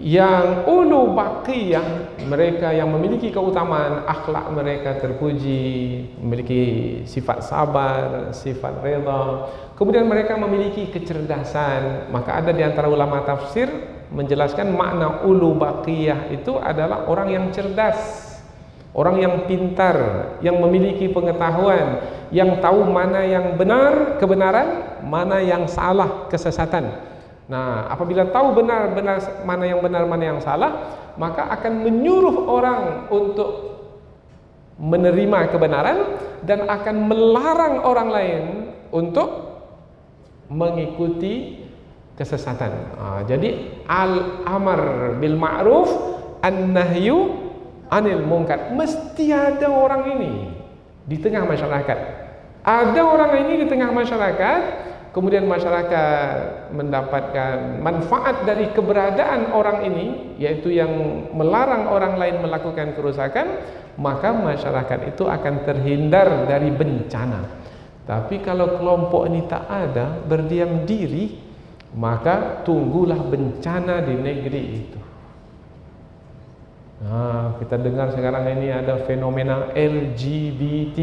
yang ulu baqiyah, mereka yang memiliki keutamaan, akhlak mereka terpuji, memiliki sifat sabar, sifat redha, kemudian mereka memiliki kecerdasan. Maka ada di antara ulama tafsir menjelaskan makna ulu baqiyah itu adalah orang yang cerdas, orang yang pintar, yang memiliki pengetahuan, yang tahu mana yang benar, kebenaran, mana yang salah, kesesatan. Nah, apabila tahu benar-benar mana yang benar, mana yang salah, maka akan menyuruh orang untuk menerima kebenaran dan akan melarang orang lain untuk mengikuti kesesatan. Jadi al-amar bil ma'ruf, an-nahyu anil munkar. Mesti ada orang ini di tengah masyarakat. Ada orang ini di tengah masyarakat, kemudian masyarakat mendapatkan manfaat dari keberadaan orang ini, yaitu yang melarang orang lain melakukan kerusakan, maka masyarakat itu akan terhindar dari bencana. Tapi kalau kelompok ini tak ada, berdiam diri, maka tunggulah bencana di negeri itu. Nah, kita dengar sekarang ini ada fenomena LGBT.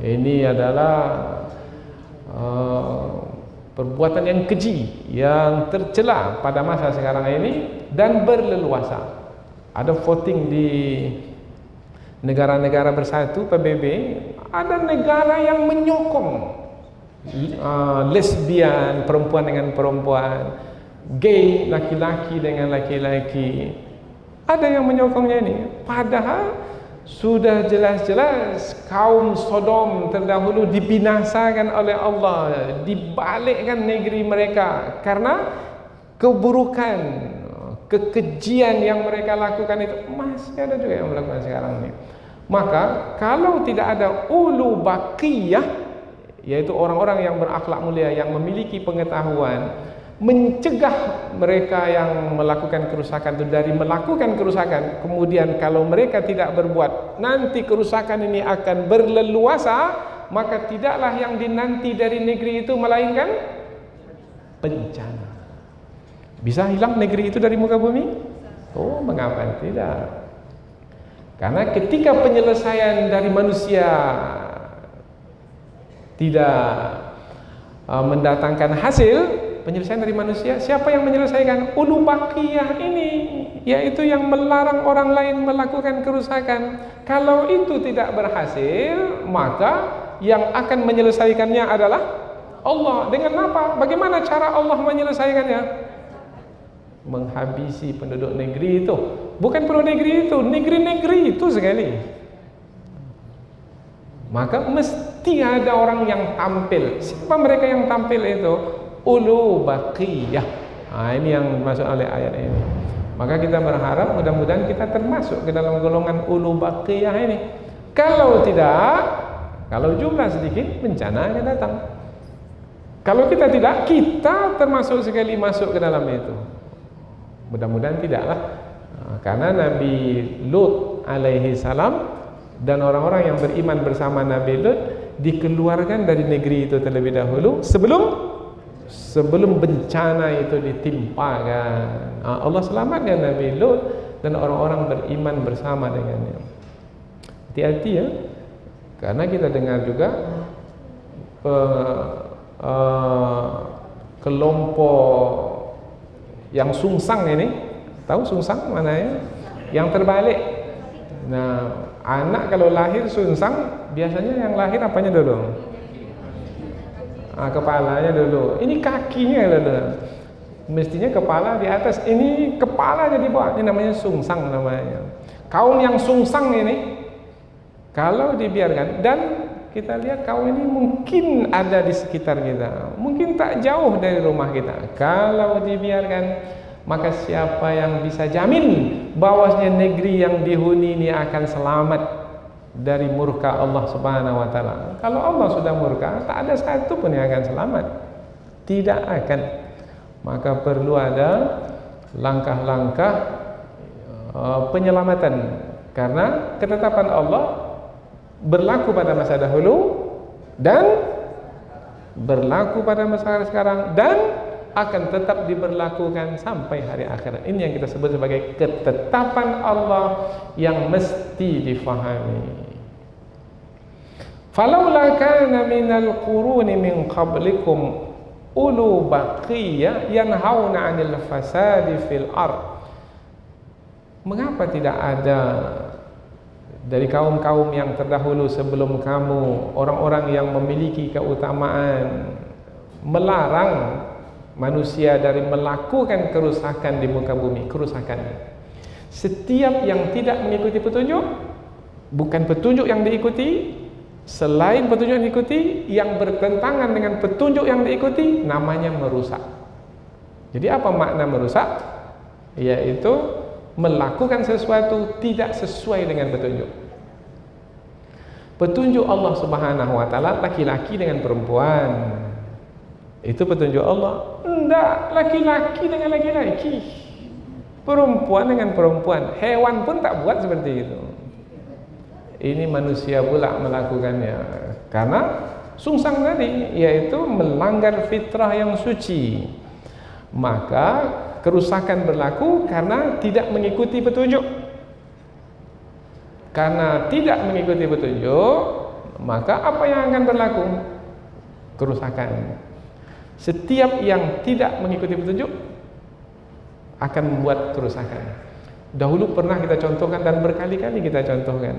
Ini adalah perbuatan yang keji, yang tercela pada masa sekarang ini dan berleluasa. Ada voting di negara-negara bersatu PBB, ada negara yang menyokong lesbian, perempuan dengan perempuan, gay, laki-laki dengan laki-laki. Ada yang menyokongnya ini, padahal sudah jelas-jelas kaum Sodom terdahulu dibinasakan oleh Allah, dibalikkan negeri mereka karena keburukan, kekejian yang mereka lakukan itu masih ada juga yang melakukan sekarang ini. Maka kalau tidak ada ulu baqiyah, yaitu orang-orang yang berakhlak mulia, yang memiliki pengetahuan, mencegah mereka yang melakukan kerusakan itu dari melakukan kerusakan, kemudian kalau mereka tidak berbuat, nanti kerusakan ini akan berleluasa, maka tidaklah yang dinanti dari negeri itu melainkan bencana. Bisa hilang negeri itu dari muka bumi? Oh, mengapa tidak? Karena ketika penyelesaian dari manusia tidak mendatangkan hasil, penyelesaian dari manusia, siapa yang menyelesaikan? Ulu baqiyah ini, yaitu yang melarang orang lain melakukan kerusakan. Kalau itu tidak berhasil, maka yang akan menyelesaikannya adalah Allah. Dengan apa? Bagaimana cara Allah menyelesaikannya? Menghabisi penduduk negeri itu. Bukan penduduk negeri itu, negeri-negeri itu sekali. Maka mesti ada orang yang tampil. Siapa mereka yang tampil itu? Ulu baqiyah. Ini yang dimaksud oleh ayat ini. Maka kita berharap mudah-mudahan kita termasuk ke dalam golongan ulu baqiyah ini. Kalau tidak, kalau jumlah sedikit, bencana akan datang. Kalau kita tidak, kita termasuk sekali masuk ke dalam itu. Mudah-mudahan tidaklah. Karena Nabi Lut alaihi salam dan orang-orang yang beriman bersama Nabi Lut dikeluarkan dari negeri itu terlebih dahulu sebelum bencana itu ditimpakan. Allah selamatkan Nabi Lut dan orang-orang beriman bersama dengannya. Hati-hati ya, karena kita dengar juga kelompok yang sungsang ini, tahu sungsang mana ya? Yang terbalik. Nah, anak kalau lahir sungsang, biasanya yang lahir apanya dulu? Kepalanya dulu. Ini kakinya dulu. Mestinya kepala di atas, ini kepalanya di bawah. Ini namanya sungsang namanya. Kaum yang sungsang ini, kalau dibiarkan, dan kita lihat kaum ini mungkin ada di sekitar kita, mungkin tak jauh dari rumah kita. Kalau dibiarkan, maka siapa yang bisa jamin bahwasanya negeri yang dihuni ini akan selamat dari murka Allah Subhanahu wa taala? Kalau Allah sudah murka, tak ada satu pun yang akan selamat. Tidak akan. Maka perlu ada langkah-langkah penyelamatan, karena ketetapan Allah berlaku pada masa dahulu dan berlaku pada masa sekarang dan akan tetap diberlakukan sampai hari akhirat. Ini yang kita sebut sebagai ketetapan Allah yang mesti difahami. Falaula kana minal quruni min qablikum ulu baqiyah yanhauna 'anil fasadi fil ard. Mengapa tidak ada dari kaum-kaum yang terdahulu sebelum kamu orang-orang yang memiliki keutamaan melarang manusia dari melakukan kerusakan di muka bumi? Kerusakan, setiap yang tidak mengikuti petunjuk, bukan petunjuk yang diikuti, selain petunjuk yang diikuti, yang bertentangan dengan petunjuk yang diikuti, namanya merusak. Jadi apa makna merusak? Yaitu melakukan sesuatu tidak sesuai dengan petunjuk. Petunjuk Allah Subhanahu wa taala laki-laki dengan perempuan, itu petunjuk Allah. Enggak, laki-laki dengan laki-laki, perempuan dengan perempuan. Hewan pun tak buat seperti itu. Ini manusia pula melakukannya karena sungsang tadi, yaitu melanggar fitrah yang suci. Maka kerusakan berlaku karena tidak mengikuti petunjuk. Karena tidak mengikuti petunjuk, maka apa yang akan berlaku? Kerusakan. Setiap yang tidak mengikuti petunjuk akan membuat kerusakan. Dahulu pernah kita contohkan dan berkali-kali kita contohkan.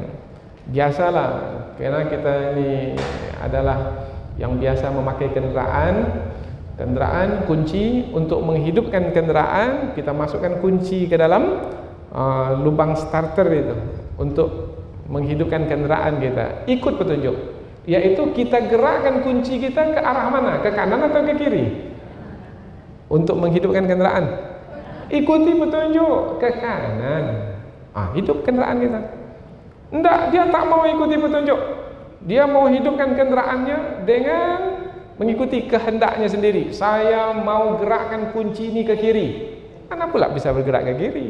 Biasalah, karena kita ini adalah yang biasa memakai kendaraan kunci. Untuk menghidupkan kendaraan, kita masukkan kunci ke dalam lubang starter itu untuk menghidupkan kendaraan kita. Ikut petunjuk, yaitu kita gerakkan kunci kita ke arah mana? Ke kanan atau ke kiri? Untuk menghidupkan kendaraan ikuti petunjuk ke kanan. Hidup kendaraan kita. Enggak, dia tak mau ikuti petunjuk. Dia mau hidupkan kendaraannya dengan mengikuti kehendaknya sendiri. Saya mau gerakkan kunci ini ke kiri. Mana pula bisa bergerak ke kiri?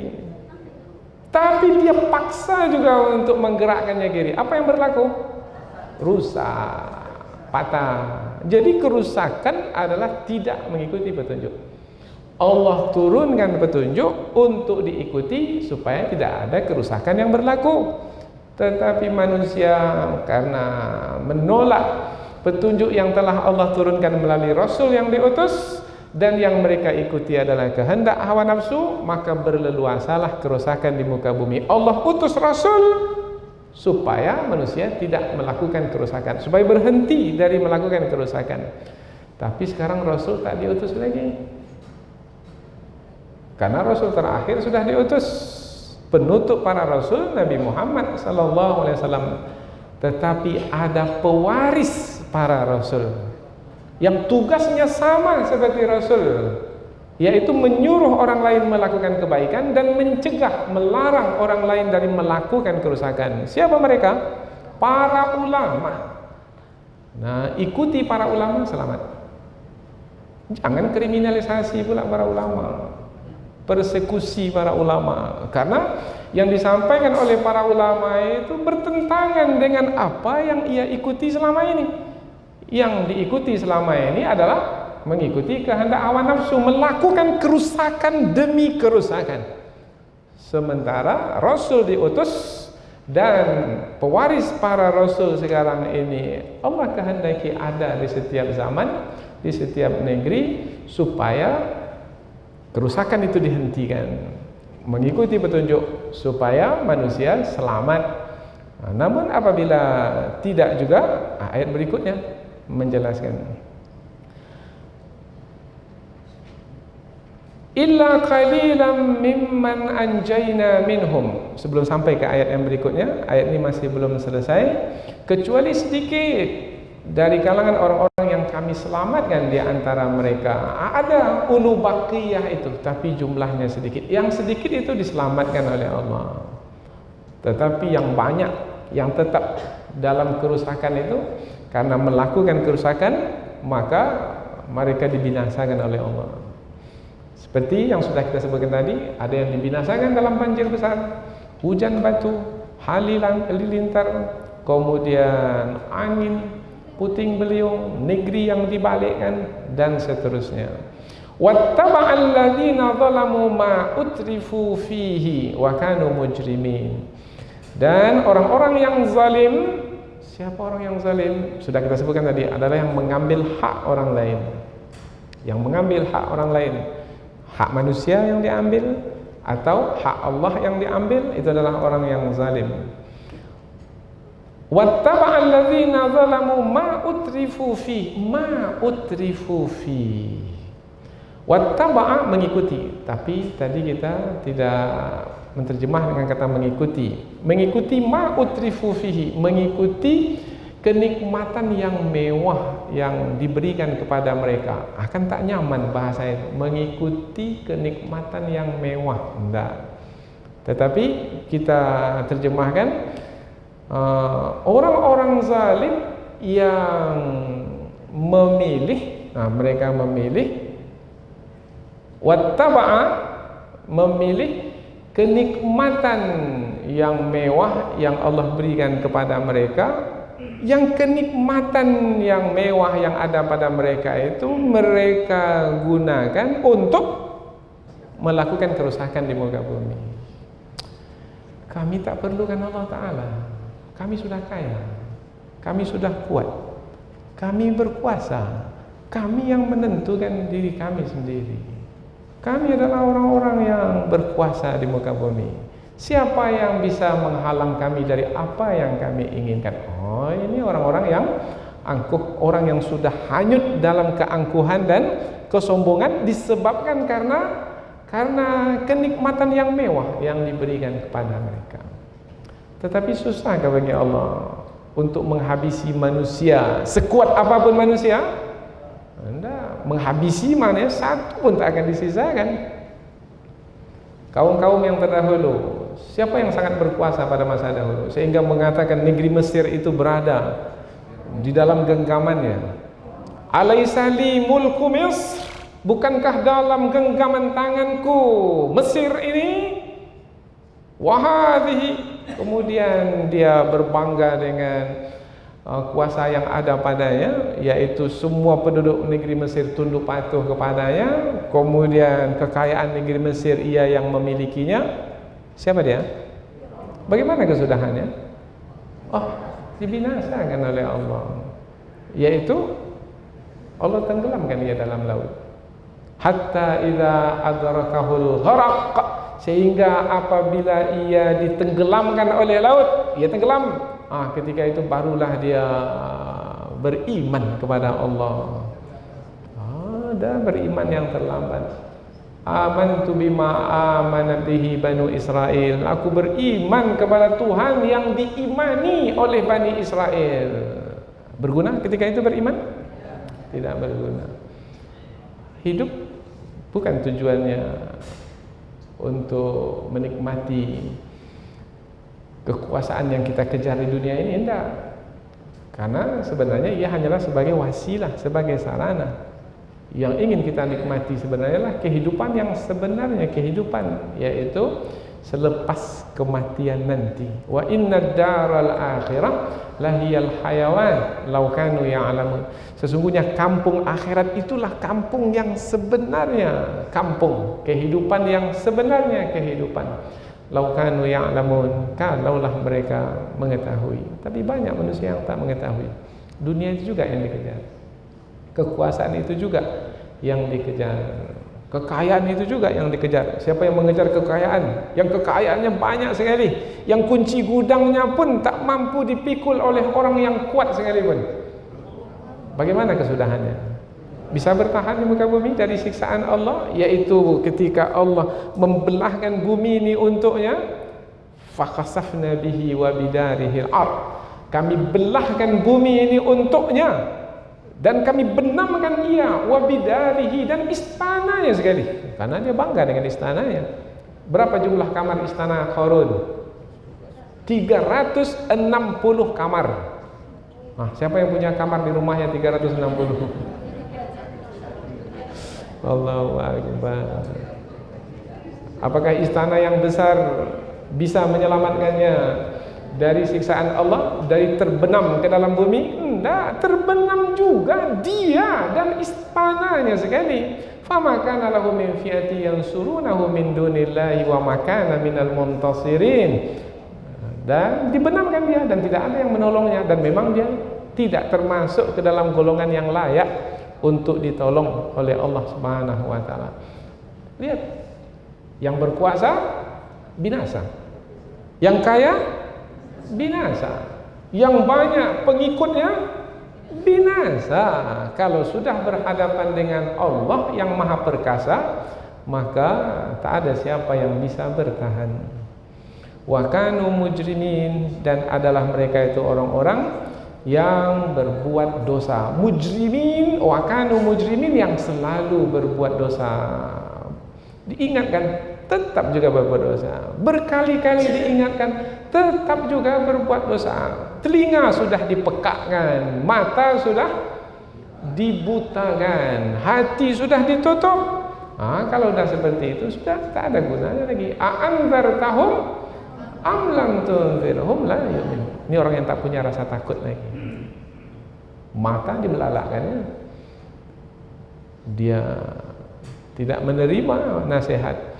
Tapi dia paksa juga untuk menggerakkannya kiri. Apa yang berlaku? Rusak, patah. Jadi kerusakan adalah tidak mengikuti petunjuk. Allah turunkan petunjuk untuk diikuti supaya tidak ada kerusakan yang berlaku. Tetapi manusia karena menolak petunjuk yang telah Allah turunkan melalui Rasul yang diutus, dan yang mereka ikuti adalah kehendak hawa nafsu, maka berleluasalah kerusakan di muka bumi. Allah utus Rasul supaya manusia tidak melakukan kerusakan, supaya berhenti dari melakukan kerusakan. Tapi sekarang Rasul tak diutus lagi, karena Rasul terakhir sudah diutus. Penutup para Rasul Nabi Muhammad SAW. Tetapi ada pewaris para Rasul yang tugasnya sama seperti Rasul, yaitu menyuruh orang lain melakukan kebaikan dan mencegah, melarang orang lain dari melakukan kerusakan. Siapa mereka? Para ulama. Nah, ikuti para ulama, selamat. Jangan kriminalisasi pula para ulama, persekusi para ulama, karena yang disampaikan oleh para ulama itu bertentangan dengan apa yang ia ikuti selama ini. Yang diikuti selama ini adalah mengikuti kehendak hawa nafsu, melakukan kerusakan demi kerusakan. Sementara Rasul diutus dan pewaris para Rasul sekarang ini Allah kehendaki ada di setiap zaman, di setiap negeri, supaya kerusakan itu dihentikan, mengikuti petunjuk supaya manusia selamat. Namun apabila tidak juga, ayat berikutnya menjelaskan, illa qalilan mimman anjayna minhum. Sebelum sampai ke ayat yang berikutnya, ayat ini masih belum selesai, kecuali sedikit dari kalangan orang-orang yang kami selamatkan di antara mereka. Ada ulu baqiyah itu, tapi jumlahnya sedikit. Yang sedikit itu diselamatkan oleh Allah. Tetapi yang banyak, yang tetap dalam kerusakan itu, karena melakukan kerusakan, maka mereka dibinasakan oleh Allah. Seperti yang sudah kita sebutkan tadi, ada yang dibinasakan dalam banjir besar, hujan batu, halilintar, kemudian angin puting beliung, negeri yang dibalikkan, dan seterusnya. Wattaba'al ladzina zalamu ma utrifu fihi wa kanu mujrimin. Dan orang-orang yang zalim, siapa orang yang zalim? Sudah kita sebutkan tadi, adalah yang mengambil hak orang lain. Yang mengambil hak orang lain, hak manusia yang diambil atau hak Allah yang diambil, itu adalah orang yang zalim. Wattaba'al ladzina zalamu ma utrifu fi, ma utrifu fi. Wattaba'a mengikuti, tapi tadi kita tidak menerjemah dengan kata mengikuti. Mengikuti ma utrifu fihi, mengikuti kenikmatan yang mewah yang diberikan kepada mereka. Akan tak nyaman bahasa itu, mengikuti kenikmatan yang mewah, enggak. Tetapi kita terjemahkan, orang-orang zalim yang memilih, mereka memilih, wattaba'a memilih kenikmatan yang mewah yang Allah berikan kepada mereka. Yang kenikmatan yang mewah yang ada pada mereka itu mereka gunakan untuk melakukan kerusakan di muka bumi. Kami tak perlukan Allah Ta'ala. Kami sudah kaya, kami sudah kuat, kami berkuasa, kami yang menentukan diri kami sendiri. Kami adalah orang-orang yang berkuasa di muka bumi. Siapa yang bisa menghalang kami dari apa yang kami inginkan? Oh, ini orang-orang yang angkuh, orang yang sudah hanyut dalam keangkuhan dan kesombongan disebabkan karena kenikmatan yang mewah yang diberikan kepada mereka. Tetapi susah bagi Allah untuk menghabisi manusia sekuat apapun manusia. Anda menghabisi mana satu pun tak akan disisakan. kaum-kaum yang terdahulu, siapa yang sangat berkuasa pada masa dahulu sehingga mengatakan negeri Mesir itu berada di dalam genggamannya? Alaisa li mulku Misr, bukankah dalam genggaman tanganku Mesir ini? Wahadhihi, kemudian dia berbangga dengan kuasa yang ada padanya, yaitu semua penduduk negeri Mesir tunduk patuh kepadanya. Kemudian kekayaan negeri Mesir ia yang memilikinya. Siapa dia? Bagaimana kesudahannya? Oh, dibinasakan oleh Allah, yaitu Allah tenggelamkan dia dalam laut. Hatta idza adrakahul gharaq, sehingga apabila ia ditenggelamkan oleh laut, ia tenggelam. Ketika itu barulah dia beriman kepada Allah. Dan beriman yang terlambat. Amantu bima amanat bihi Banu Israel. Aku beriman kepada Tuhan yang diimani oleh Bani Israel. Berguna ketika itu beriman? Tidak berguna. Hidup bukan tujuannya untuk menikmati kekuasaan yang kita kejar di dunia ini, tidak. Karena sebenarnya ia hanyalah sebagai wasilah, sebagai sarana. Yang ingin kita nikmati sebenarnya adalah kehidupan yang sebenarnya, kehidupan yaitu selepas kematian nanti. Wa inna daral akhirah lahiyal hayawan law kanu ya'lamun. Sesungguhnya kampung akhirat itulah kampung yang sebenarnya, kampung kehidupan yang sebenarnya, kehidupan law kanu ya'lamun, kalaulah mereka mengetahui. Tapi banyak manusia yang tak mengetahui. Dunia itu juga yang dikejar, kekuasaan itu juga yang dikejar, kekayaan itu juga yang dikejar. Siapa yang mengejar kekayaan, yang kekayaannya banyak sekali, yang kunci gudangnya pun tak mampu dipikul oleh orang yang kuat sekalipun, bagaimana kesudahannya? Bisa bertahan di muka bumi dari siksaan Allah, yaitu ketika Allah membelahkan bumi ini untuknya. Fakhasafna bihi wa bidarihil ard, kami belahkan bumi ini untuknya dan kami benamkan ia, wa bidarihi, dan istananya sekali, karena dia bangga dengan istananya. Berapa jumlah kamar istana Qarun? 360 kamar. Siapa yang punya kamar di rumahnya 360? Allahu Akbar. Apakah istana yang besar bisa menyelamatkannya dari siksaan Allah, dari terbenam ke dalam bumi? Tidak, terbenam juga dia dan istananya sekali. Fama kana lahu min fi'ati yansurunahu min dunillahi wa ma kana minal muntasirin. Dan dibenamkan dia dan tidak ada yang menolongnya, dan memang dia tidak termasuk ke dalam golongan yang layak untuk ditolong oleh Allah Subhanahu wa taala. Lihat, yang berkuasa binasa, yang kaya binasa, yang banyak pengikutnya binasa. Kalau sudah berhadapan dengan Allah yang Maha Perkasa, maka tak ada siapa yang bisa bertahan. Wa kanu mujrimin, dan adalah mereka itu orang-orang yang berbuat dosa. Mujrimin, wa kanu mujrimin, yang selalu berbuat dosa. Diingatkan, tetap juga berbuat dosa. Berkali-kali diingatkan, tetap juga berbuat dosa. Telinga sudah dipekakkan, mata sudah dibutakan, hati sudah ditutup. Kalau sudah seperti itu, sudah tak ada gunanya lagi. A'anzartahum am lam tunzirhum la yu'minun. Ini orang yang tak punya rasa takut lagi. Mata dibelalakkannya, dia tidak menerima nasihat.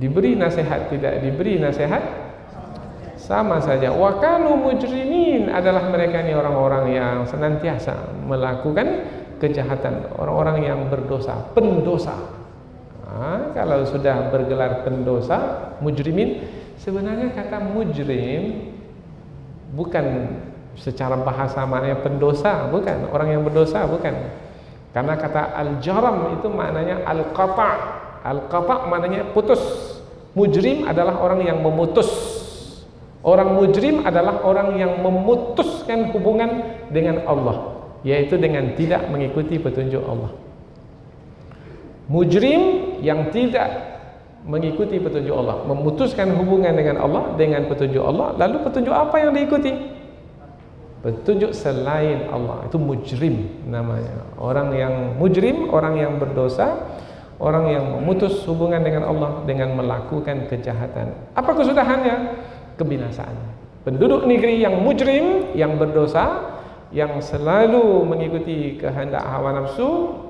Diberi nasihat, tidak diberi nasihat, sama saja. Wa kanu mujrimin, adalah mereka ini orang-orang yang senantiasa melakukan kejahatan, orang-orang yang berdosa, pendosa. Kalau sudah bergelar pendosa, mujrimin, sebenarnya kata mujrim bukan secara bahasa maknanya pendosa, bukan, orang yang berdosa, bukan. Karena kata al-jaram itu maknanya al-qata'. Al-qata' maknanya putus. Mujrim adalah orang yang memutus. Orang mujrim adalah orang yang memutuskan hubungan dengan Allah, yaitu dengan tidak mengikuti petunjuk Allah. Mujrim yang tidak mengikuti petunjuk Allah, memutuskan hubungan dengan Allah dengan petunjuk Allah, lalu petunjuk apa yang diikuti? Petunjuk selain Allah, itu mujrim namanya. Orang yang mujrim, orang yang berdosa, orang yang memutus hubungan dengan Allah dengan melakukan kejahatan. Apa kesudahannya? Kebinasaan. Penduduk negeri yang mujrim, yang berdosa, yang selalu mengikuti kehendak hawa nafsu,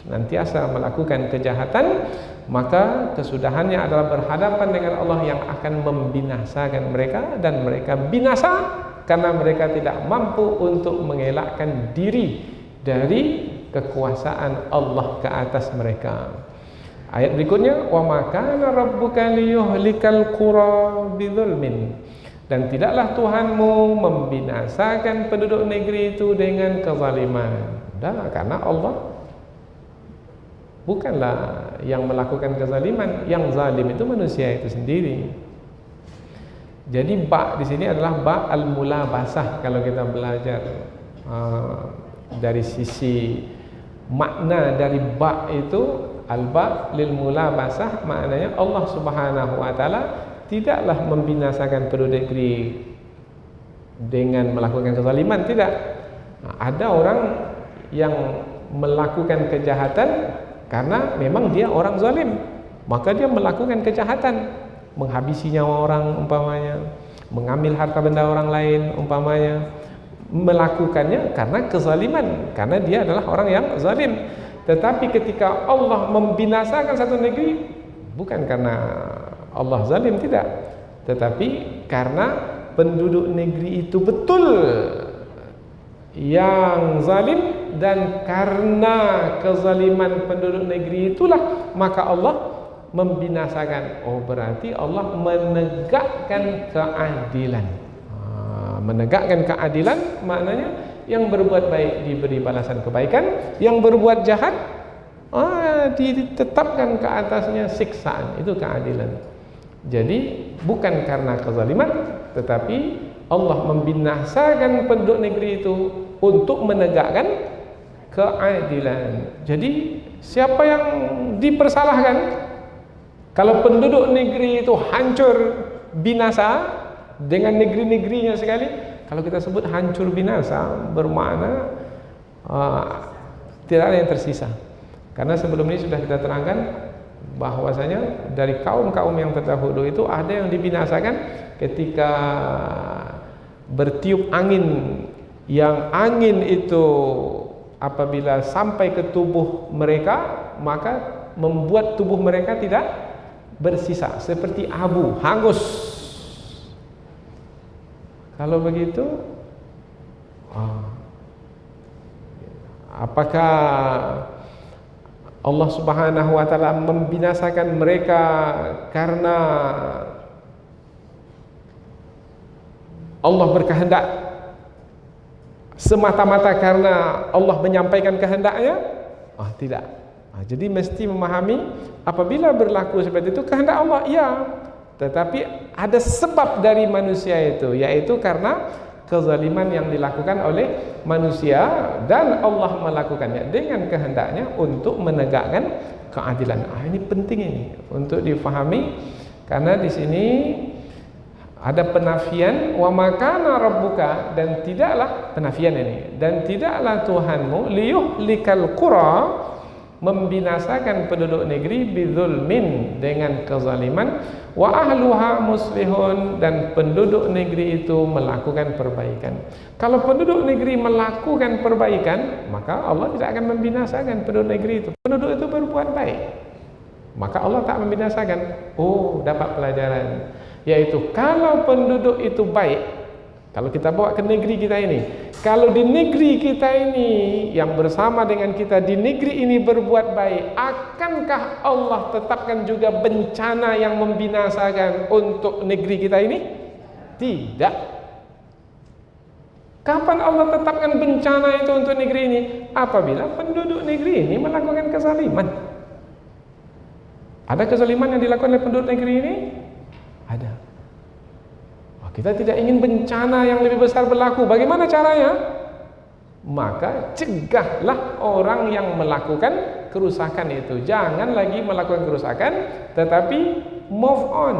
senantiasa melakukan kejahatan, maka kesudahannya adalah berhadapan dengan Allah yang akan membinasakan mereka, dan mereka binasa karena mereka tidak mampu untuk mengelakkan diri dari kekuasaan Allah ke atas mereka. Ayat berikutnya, wa ma kana rabbuka liyuhlikal qura bidzulmin, dan tidaklah Tuhanmu membinasakan penduduk negeri itu dengan kezaliman. Karena Allah bukanlah yang melakukan kezaliman, yang zalim itu manusia itu sendiri. Jadi ba di sini adalah ba al-mulabasah kalau kita belajar dari sisi makna dari ba itu, al-ba lil mulabasah, maknanya Allah Subhanahu wa taala tidaklah membinasakan penduduk negeri dengan melakukan kezaliman, tidak. Ada orang yang melakukan kejahatan karena memang dia orang zalim, maka dia melakukan kejahatan, menghabisi nyawa orang umpamanya, mengambil harta benda orang lain umpamanya, melakukannya karena kezaliman, karena dia adalah orang yang zalim. Tetapi ketika Allah membinasakan satu negeri, bukan karena Allah zalim, tidak, tetapi karena penduduk negeri itu betul yang zalim, dan karena kezaliman penduduk negeri itulah maka Allah membinasakan. Oh, berarti Allah menegakkan keadilan. Menegakkan keadilan maknanya yang berbuat baik diberi balasan kebaikan, yang berbuat jahat ditetapkan ke atasnya siksaan. Itu keadilan. Jadi bukan karena kezaliman, tetapi Allah membinasakan penduduk negeri itu untuk menegakkan keadilan. Jadi siapa yang dipersalahkan? Kalau penduduk negeri itu hancur binasa dengan negeri-negerinya sekali, kalau kita sebut hancur binasa bermakna tidak ada yang tersisa. Karena sebelum ini sudah kita terangkan bahwasanya dari kaum-kaum yang terdahulu itu ada yang dibinasakan ketika bertiup angin, yang angin itu apabila sampai ke tubuh mereka maka membuat tubuh mereka tidak bersisa, seperti abu, hangus. Kalau begitu, apakah Allah Subhanahu wa taala membinasakan mereka karena Allah berkehendak, semata-mata karena Allah menyampaikan kehendaknya? Tidak. Jadi mesti memahami apabila berlaku seperti itu kehendak Allah, iya, tetapi ada sebab dari manusia itu, yaitu karena kezaliman yang dilakukan oleh manusia, dan Allah melakukannya dengan kehendaknya untuk menegakkan keadilan. Ini penting ini untuk difahami, karena di sini ada penafian wa makana rabbuka, dan tidaklah penafian ini, dan tidaklah Tuhanmu liyuhlikal qura, membinasakan penduduk negeri bidzulmin, dengan kezaliman, wa ahluha muslihun, dan penduduk negeri itu melakukan perbaikan. Kalau penduduk negeri melakukan perbaikan, maka Allah tidak akan membinasakan penduduk negeri itu. Penduduk itu berbuat baik, maka Allah tak membinasakan. Dapat pelajaran, yaitu kalau penduduk itu baik. Kalau kita bawa ke negeri kita ini, kalau di negeri kita ini yang bersama dengan kita di negeri ini berbuat baik, akankah Allah tetapkan juga bencana yang membinasakan untuk negeri kita ini? Tidak. Kapan Allah tetapkan bencana itu untuk negeri ini? Apabila penduduk negeri ini melakukan kezaliman. Ada kezaliman yang dilakukan oleh penduduk negeri ini? Ada. Kita tidak ingin bencana yang lebih besar berlaku. Bagaimana caranya? Maka cegahlah orang yang melakukan kerusakan itu. Jangan lagi melakukan kerusakan, tetapi move on.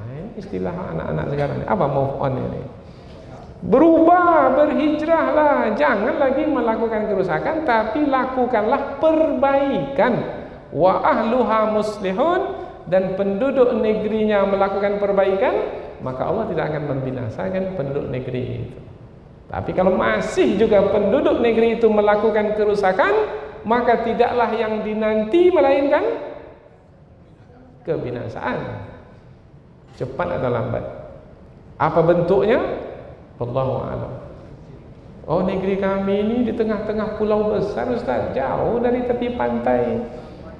Ini istilah anak-anak sekarang. Apa move on ini? Berubah, berhijrahlah. Jangan lagi melakukan kerusakan, tapi lakukanlah perbaikan. Wa ahluha muslihun, dan penduduk negerinya melakukan perbaikan, maka Allah tidak akan membinasakan penduduk negeri itu. Tapi kalau masih juga penduduk negeri itu melakukan kerusakan, maka tidaklah yang dinanti melainkan kebinasaan, cepat atau lambat. Apa bentuknya? Wallahu a'lam. Oh, negeri kami ini di tengah-tengah pulau besar, Ustaz, jauh dari tepi pantai,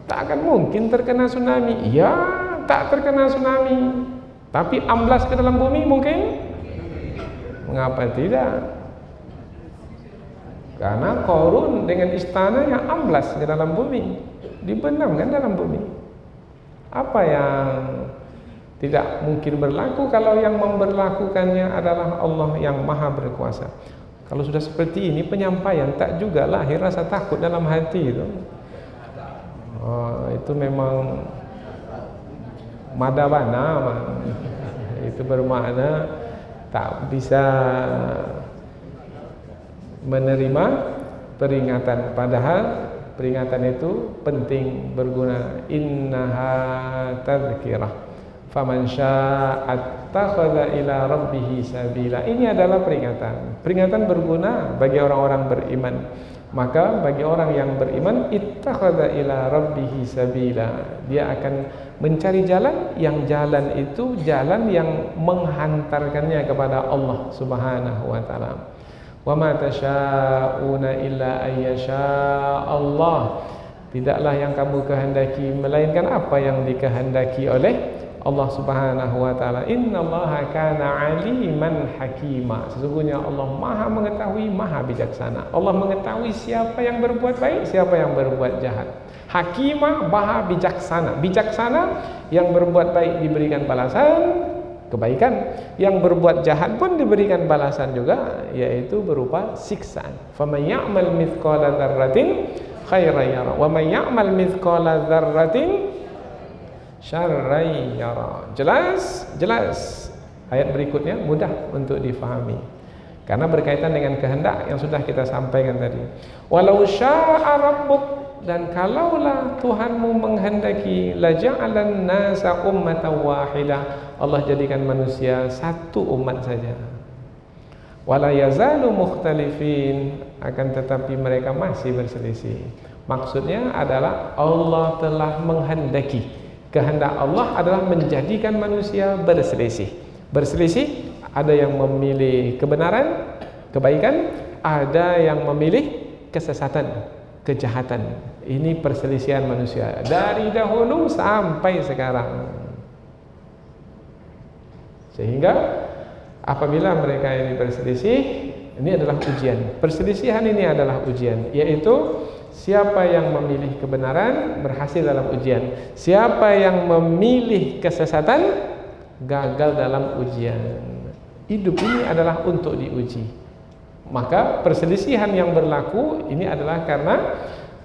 tak akan mungkin terkena tsunami. Ya, tak terkena tsunami, tapi amblas ke dalam bumi mungkin? Mengapa tidak? Karena Qarun dengan istananya amblas ke dalam bumi, dibenamkan dalam bumi. Apa yang tidak mungkin berlaku kalau yang memberlakukannya adalah Allah yang maha berkuasa. Kalau sudah seperti ini penyampaian, tak juga lahir rasa takut dalam hati itu. Itu memang madabana, itu bermakna tak bisa menerima peringatan, padahal peringatan itu penting, berguna. Innaha tadhkirah faman syaa'a attakhadha ila rabbih sabila. Ini adalah peringatan. Peringatan berguna bagi orang-orang beriman. Maka bagi orang yang beriman, ittakhadha ila rabbih sabila, dia akan mencari jalan yang jalan itu jalan yang menghantarkannya kepada Allah Subhanahu wa taala. Wa ma tasyauna illa ayyasha Allah. Tidaklah yang kamu kehendaki melainkan apa yang dikehendaki oleh Allah Subhanahu wa taala. Innallaha kana aliman hakima. Sesungguhnya Allah Maha mengetahui, Maha bijaksana. Allah mengetahui siapa yang berbuat baik, siapa yang berbuat jahat. Hakimah, Maha bijaksana. Bijaksana, yang berbuat baik diberikan balasan kebaikan, yang berbuat jahat pun diberikan balasan juga, yaitu berupa siksaan. Faman ya'mal mithqala dzarratin khairan yara wa man ya'mal mithqala dzarratin syarran yara. Jelas ayat berikutnya mudah untuk difahami karena berkaitan dengan kehendak yang sudah kita sampaikan tadi. Walau syaa rabbuk, dan kalaulah Tuhanmu menghendaki, la ja'alan nasa ummatan wahidah, Allah jadikan manusia satu umat saja. Wala yazalu mukhtalifin, akan tetapi mereka masih berselisih. Maksudnya adalah Allah telah menghendaki, kehendak Allah adalah menjadikan manusia berselisih. Berselisih, ada yang memilih kebenaran, kebaikan, ada yang memilih kesesatan, kejahatan. Ini perselisihan manusia dari dahulu sampai sekarang. Sehingga apabila mereka ini berselisih, ini adalah ujian. Perselisihan ini adalah ujian, yaitu siapa yang memilih kebenaran berhasil dalam ujian, siapa yang memilih kesesatan gagal dalam ujian. Hidup ini adalah untuk diuji. Maka perselisihan yang berlaku ini adalah karena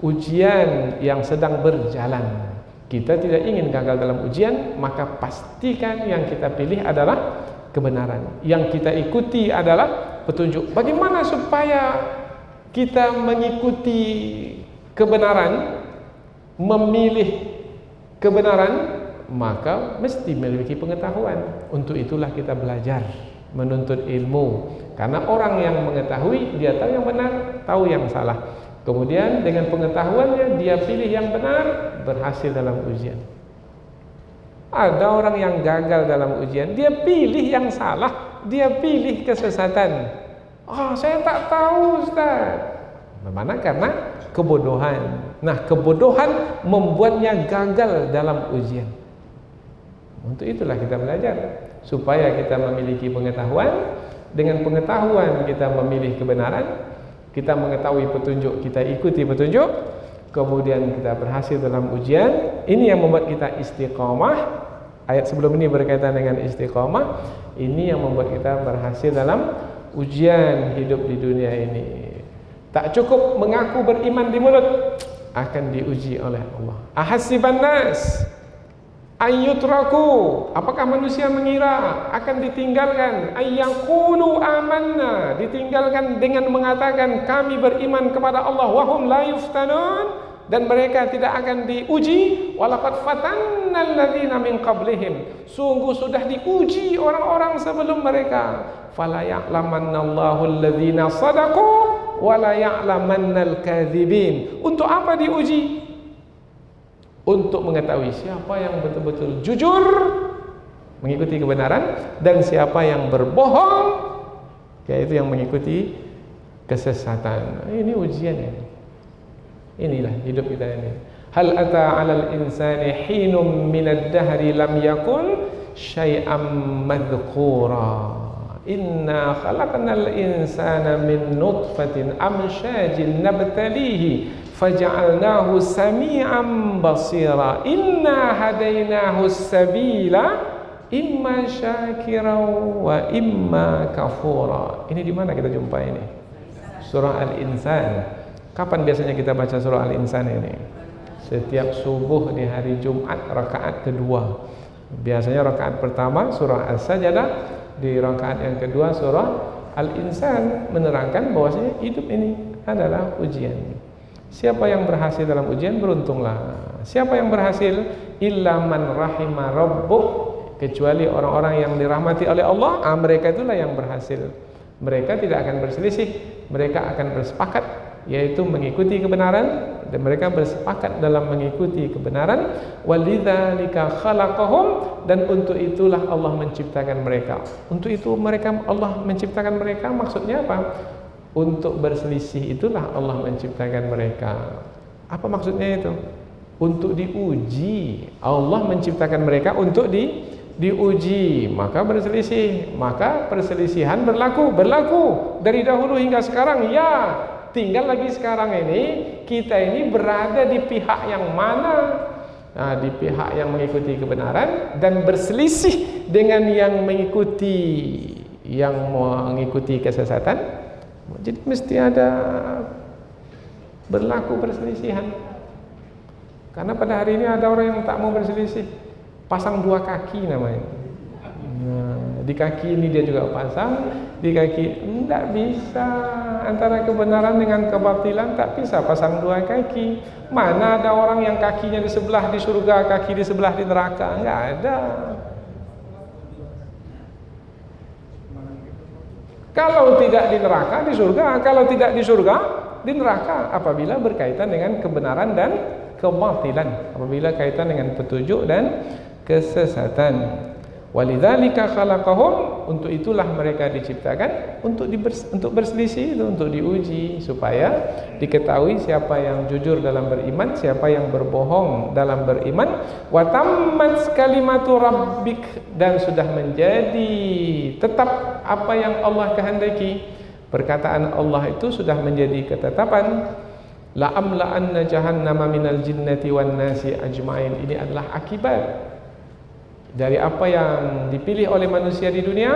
ujian yang sedang berjalan. Kita tidak ingin gagal dalam ujian, maka pastikan yang kita pilih adalah kebenaran, yang kita ikuti adalah petunjuk. Bagaimana supaya kita mengikuti kebenaran, memilih kebenaran? Maka mesti memiliki pengetahuan. Untuk itulah kita belajar, menuntut ilmu. Karena orang yang mengetahui, dia tahu yang benar, tahu yang salah. Kemudian dengan pengetahuannya dia pilih yang benar, berhasil dalam ujian. Ada orang yang gagal dalam ujian, dia pilih yang salah, dia pilih kesesatan. Saya tak tahu, Ustaz. Bagaimana? Karena kebodohan. Nah, kebodohan membuatnya gagal dalam ujian. Untuk itulah kita belajar, supaya kita memiliki pengetahuan. Dengan pengetahuan kita memilih kebenaran, kita mengetahui petunjuk, kita ikuti petunjuk, kemudian kita berhasil dalam ujian. Ini yang membuat kita istiqamah. Ayat sebelum ini berkaitan dengan istiqamah. Ini yang membuat kita berhasil dalam ujian hidup di dunia ini. Tak cukup mengaku beriman di mulut, akan diuji oleh Allah. Ahasiban nas ayyutraku, apakah manusia mengira akan ditinggalkan ayyaqulu amanna, ditinggalkan dengan mengatakan kami beriman kepada Allah, wahum la yuftanun, dan mereka tidak akan diuji. Walaqad fatannal ladzina min qablihim, sungguh sudah diuji orang-orang sebelum mereka. Fala ya'lamannallahu alladzina sadaqu wa la ya'lamannal kadzibin. Untuk apa diuji? Untuk mengetahui siapa yang betul-betul jujur mengikuti kebenaran dan siapa yang berbohong, yaitu yang mengikuti kesesatan. Ini ujian ini. Inilah hidup kita ini. Hal ata 'alal insani hinum minad dahri lam yakun syai'am madhkura. Inna khalaqnal insana min nutfatin amsyajin nabtalihi faja'alnahu sami'an basira. Inna hadainahu sabila imma syakiran wa imma kafura. Ini di mana kita jumpa ini? Surah Al-Insan. Kapan biasanya kita baca surah Al-Insan ini? Setiap subuh di hari Jumat rakaat kedua. Biasanya rakaat pertama surah As-Sajdah, di rakaat yang kedua surah Al-Insan, menerangkan bahwasanya hidup ini adalah ujian. Siapa yang berhasil dalam ujian, beruntunglah. Siapa yang berhasil? Illa man rahima rabbuk, kecuali orang-orang yang dirahmati oleh Allah, mereka itulah yang berhasil. Mereka tidak akan berselisih, mereka akan bersepakat, yaitu mengikuti kebenaran, dan mereka bersepakat dalam mengikuti kebenaran. Walidzalika khalaqahum, dan untuk itulah Allah menciptakan mereka. Untuk itu mereka, Allah menciptakan mereka, maksudnya apa? Untuk berselisih itulah Allah menciptakan mereka. Apa maksudnya itu? Untuk diuji. Allah menciptakan mereka untuk diuji, maka berselisih, maka perselisihan berlaku dari dahulu hingga sekarang. Ya, tinggal lagi sekarang ini kita ini berada di pihak yang mana? Nah, di pihak yang mengikuti kebenaran dan berselisih dengan yang mengikuti kesesatan. Jadi mesti ada berlaku perselisihan. Karena pada hari ini ada orang yang tak mau berselisih, pasang dua kaki namanya. Nah, di kaki ini dia juga pasang, di kaki tidak bisa, antara kebenaran dengan kebatilan tak bisa pasang dua kaki. Mana ada orang yang kakinya di sebelah di surga, kaki di sebelah di neraka? Enggak ada. Kalau tidak di neraka, di surga. Kalau tidak di surga, di neraka. Apabila berkaitan dengan kebenaran dan kebatilan, apabila kaitan dengan petunjuk dan kesesatan. Walidzalika khalaqahum, untuk itulah mereka diciptakan, untuk berselisih, itu untuk diuji, supaya diketahui siapa yang jujur dalam beriman, siapa yang berbohong dalam beriman. Wa tammat kalimatu rabbik, dan sudah menjadi tetap apa yang Allah kehendaki. Perkataan Allah itu sudah menjadi ketetapan. La amla'anna jahannama minal jinnati wan nasi ajma'in. Ini adalah akibat dari apa yang dipilih oleh manusia di dunia.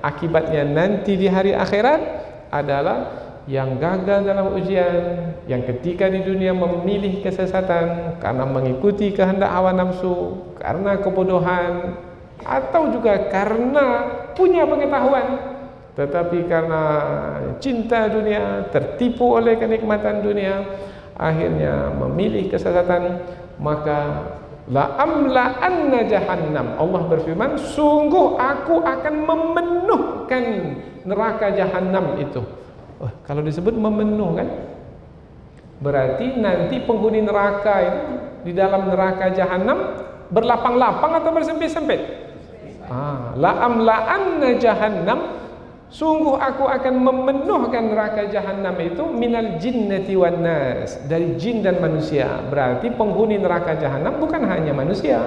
Akibatnya nanti di hari akhirat adalah yang gagal dalam ujian, yang ketika di dunia memilih kesesatan karena mengikuti kehendak hawa nafsu, karena kebodohan, atau juga karena punya pengetahuan tetapi karena cinta dunia, tertipu oleh kenikmatan dunia, akhirnya memilih kesesatan. Maka la amla'anna jahannam, Allah berfirman, sungguh aku akan memenuhkan neraka jahannam itu. Kalau disebut memenuhkan, berarti nanti penghuni neraka itu di dalam neraka jahannam berlapang-lapang atau bersempit-sempit? La amla'anna jahannam, sungguh aku akan memenuhkan neraka jahannam itu minal jinnati wan nas, dari jin dan manusia. Berarti penghuni neraka jahannam bukan hanya manusia,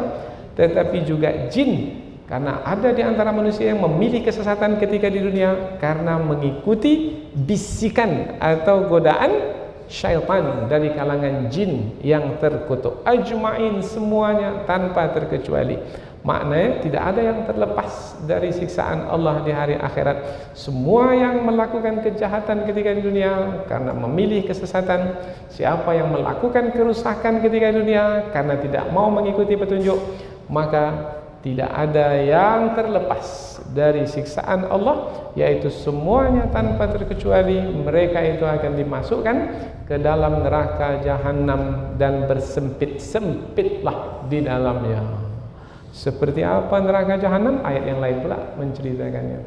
tetapi juga jin. Karena ada di antara manusia yang memilih kesesatan ketika di dunia karena mengikuti bisikan atau godaan syaitan dari kalangan jin yang terkutuk. Ajma'in, semuanya tanpa terkecuali. Maknanya tidak ada yang terlepas dari siksaan Allah di hari akhirat. Semua yang melakukan kejahatan ketika di dunia karena memilih kesesatan, siapa yang melakukan kerusakan ketika di dunia karena tidak mau mengikuti petunjuk, maka tidak ada yang terlepas dari siksaan Allah, yaitu semuanya tanpa terkecuali mereka itu akan dimasukkan ke dalam neraka jahanam dan bersempit-sempitlah di dalamnya. Seperti apa neraka jahanam? Ayat yang lain pula menceritakannya.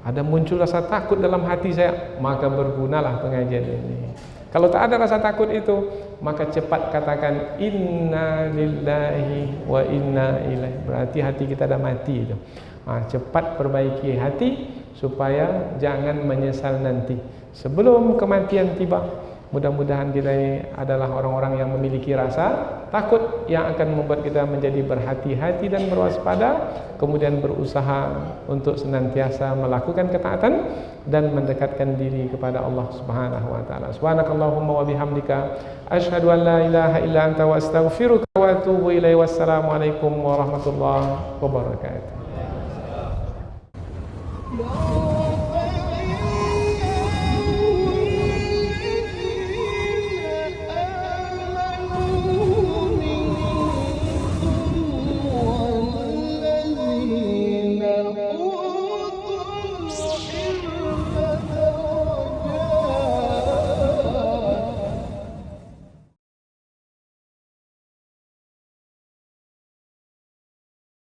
Ada muncul rasa takut dalam hati saya, maka bergunalah pengajian ini. Kalau tak ada rasa takut itu, maka cepat katakan inna lillahi wa inna ilaihi. Berarti hati kita dah mati itu. Cepat perbaiki hati supaya jangan menyesal nanti sebelum kematian tiba. Mudah-mudahan kita ini adalah orang-orang yang memiliki rasa takut yang akan membuat kita menjadi berhati-hati dan berwaspada, kemudian berusaha untuk senantiasa melakukan ketaatan dan mendekatkan diri kepada Allah Subhanahu wa taala. Subhanakallahumma wa bihamdika asyhadu an la ilaha illa anta wa astaghfiruka wa atubu ilaihi. Wassalamualaikum warahmatullahi wabarakatuh.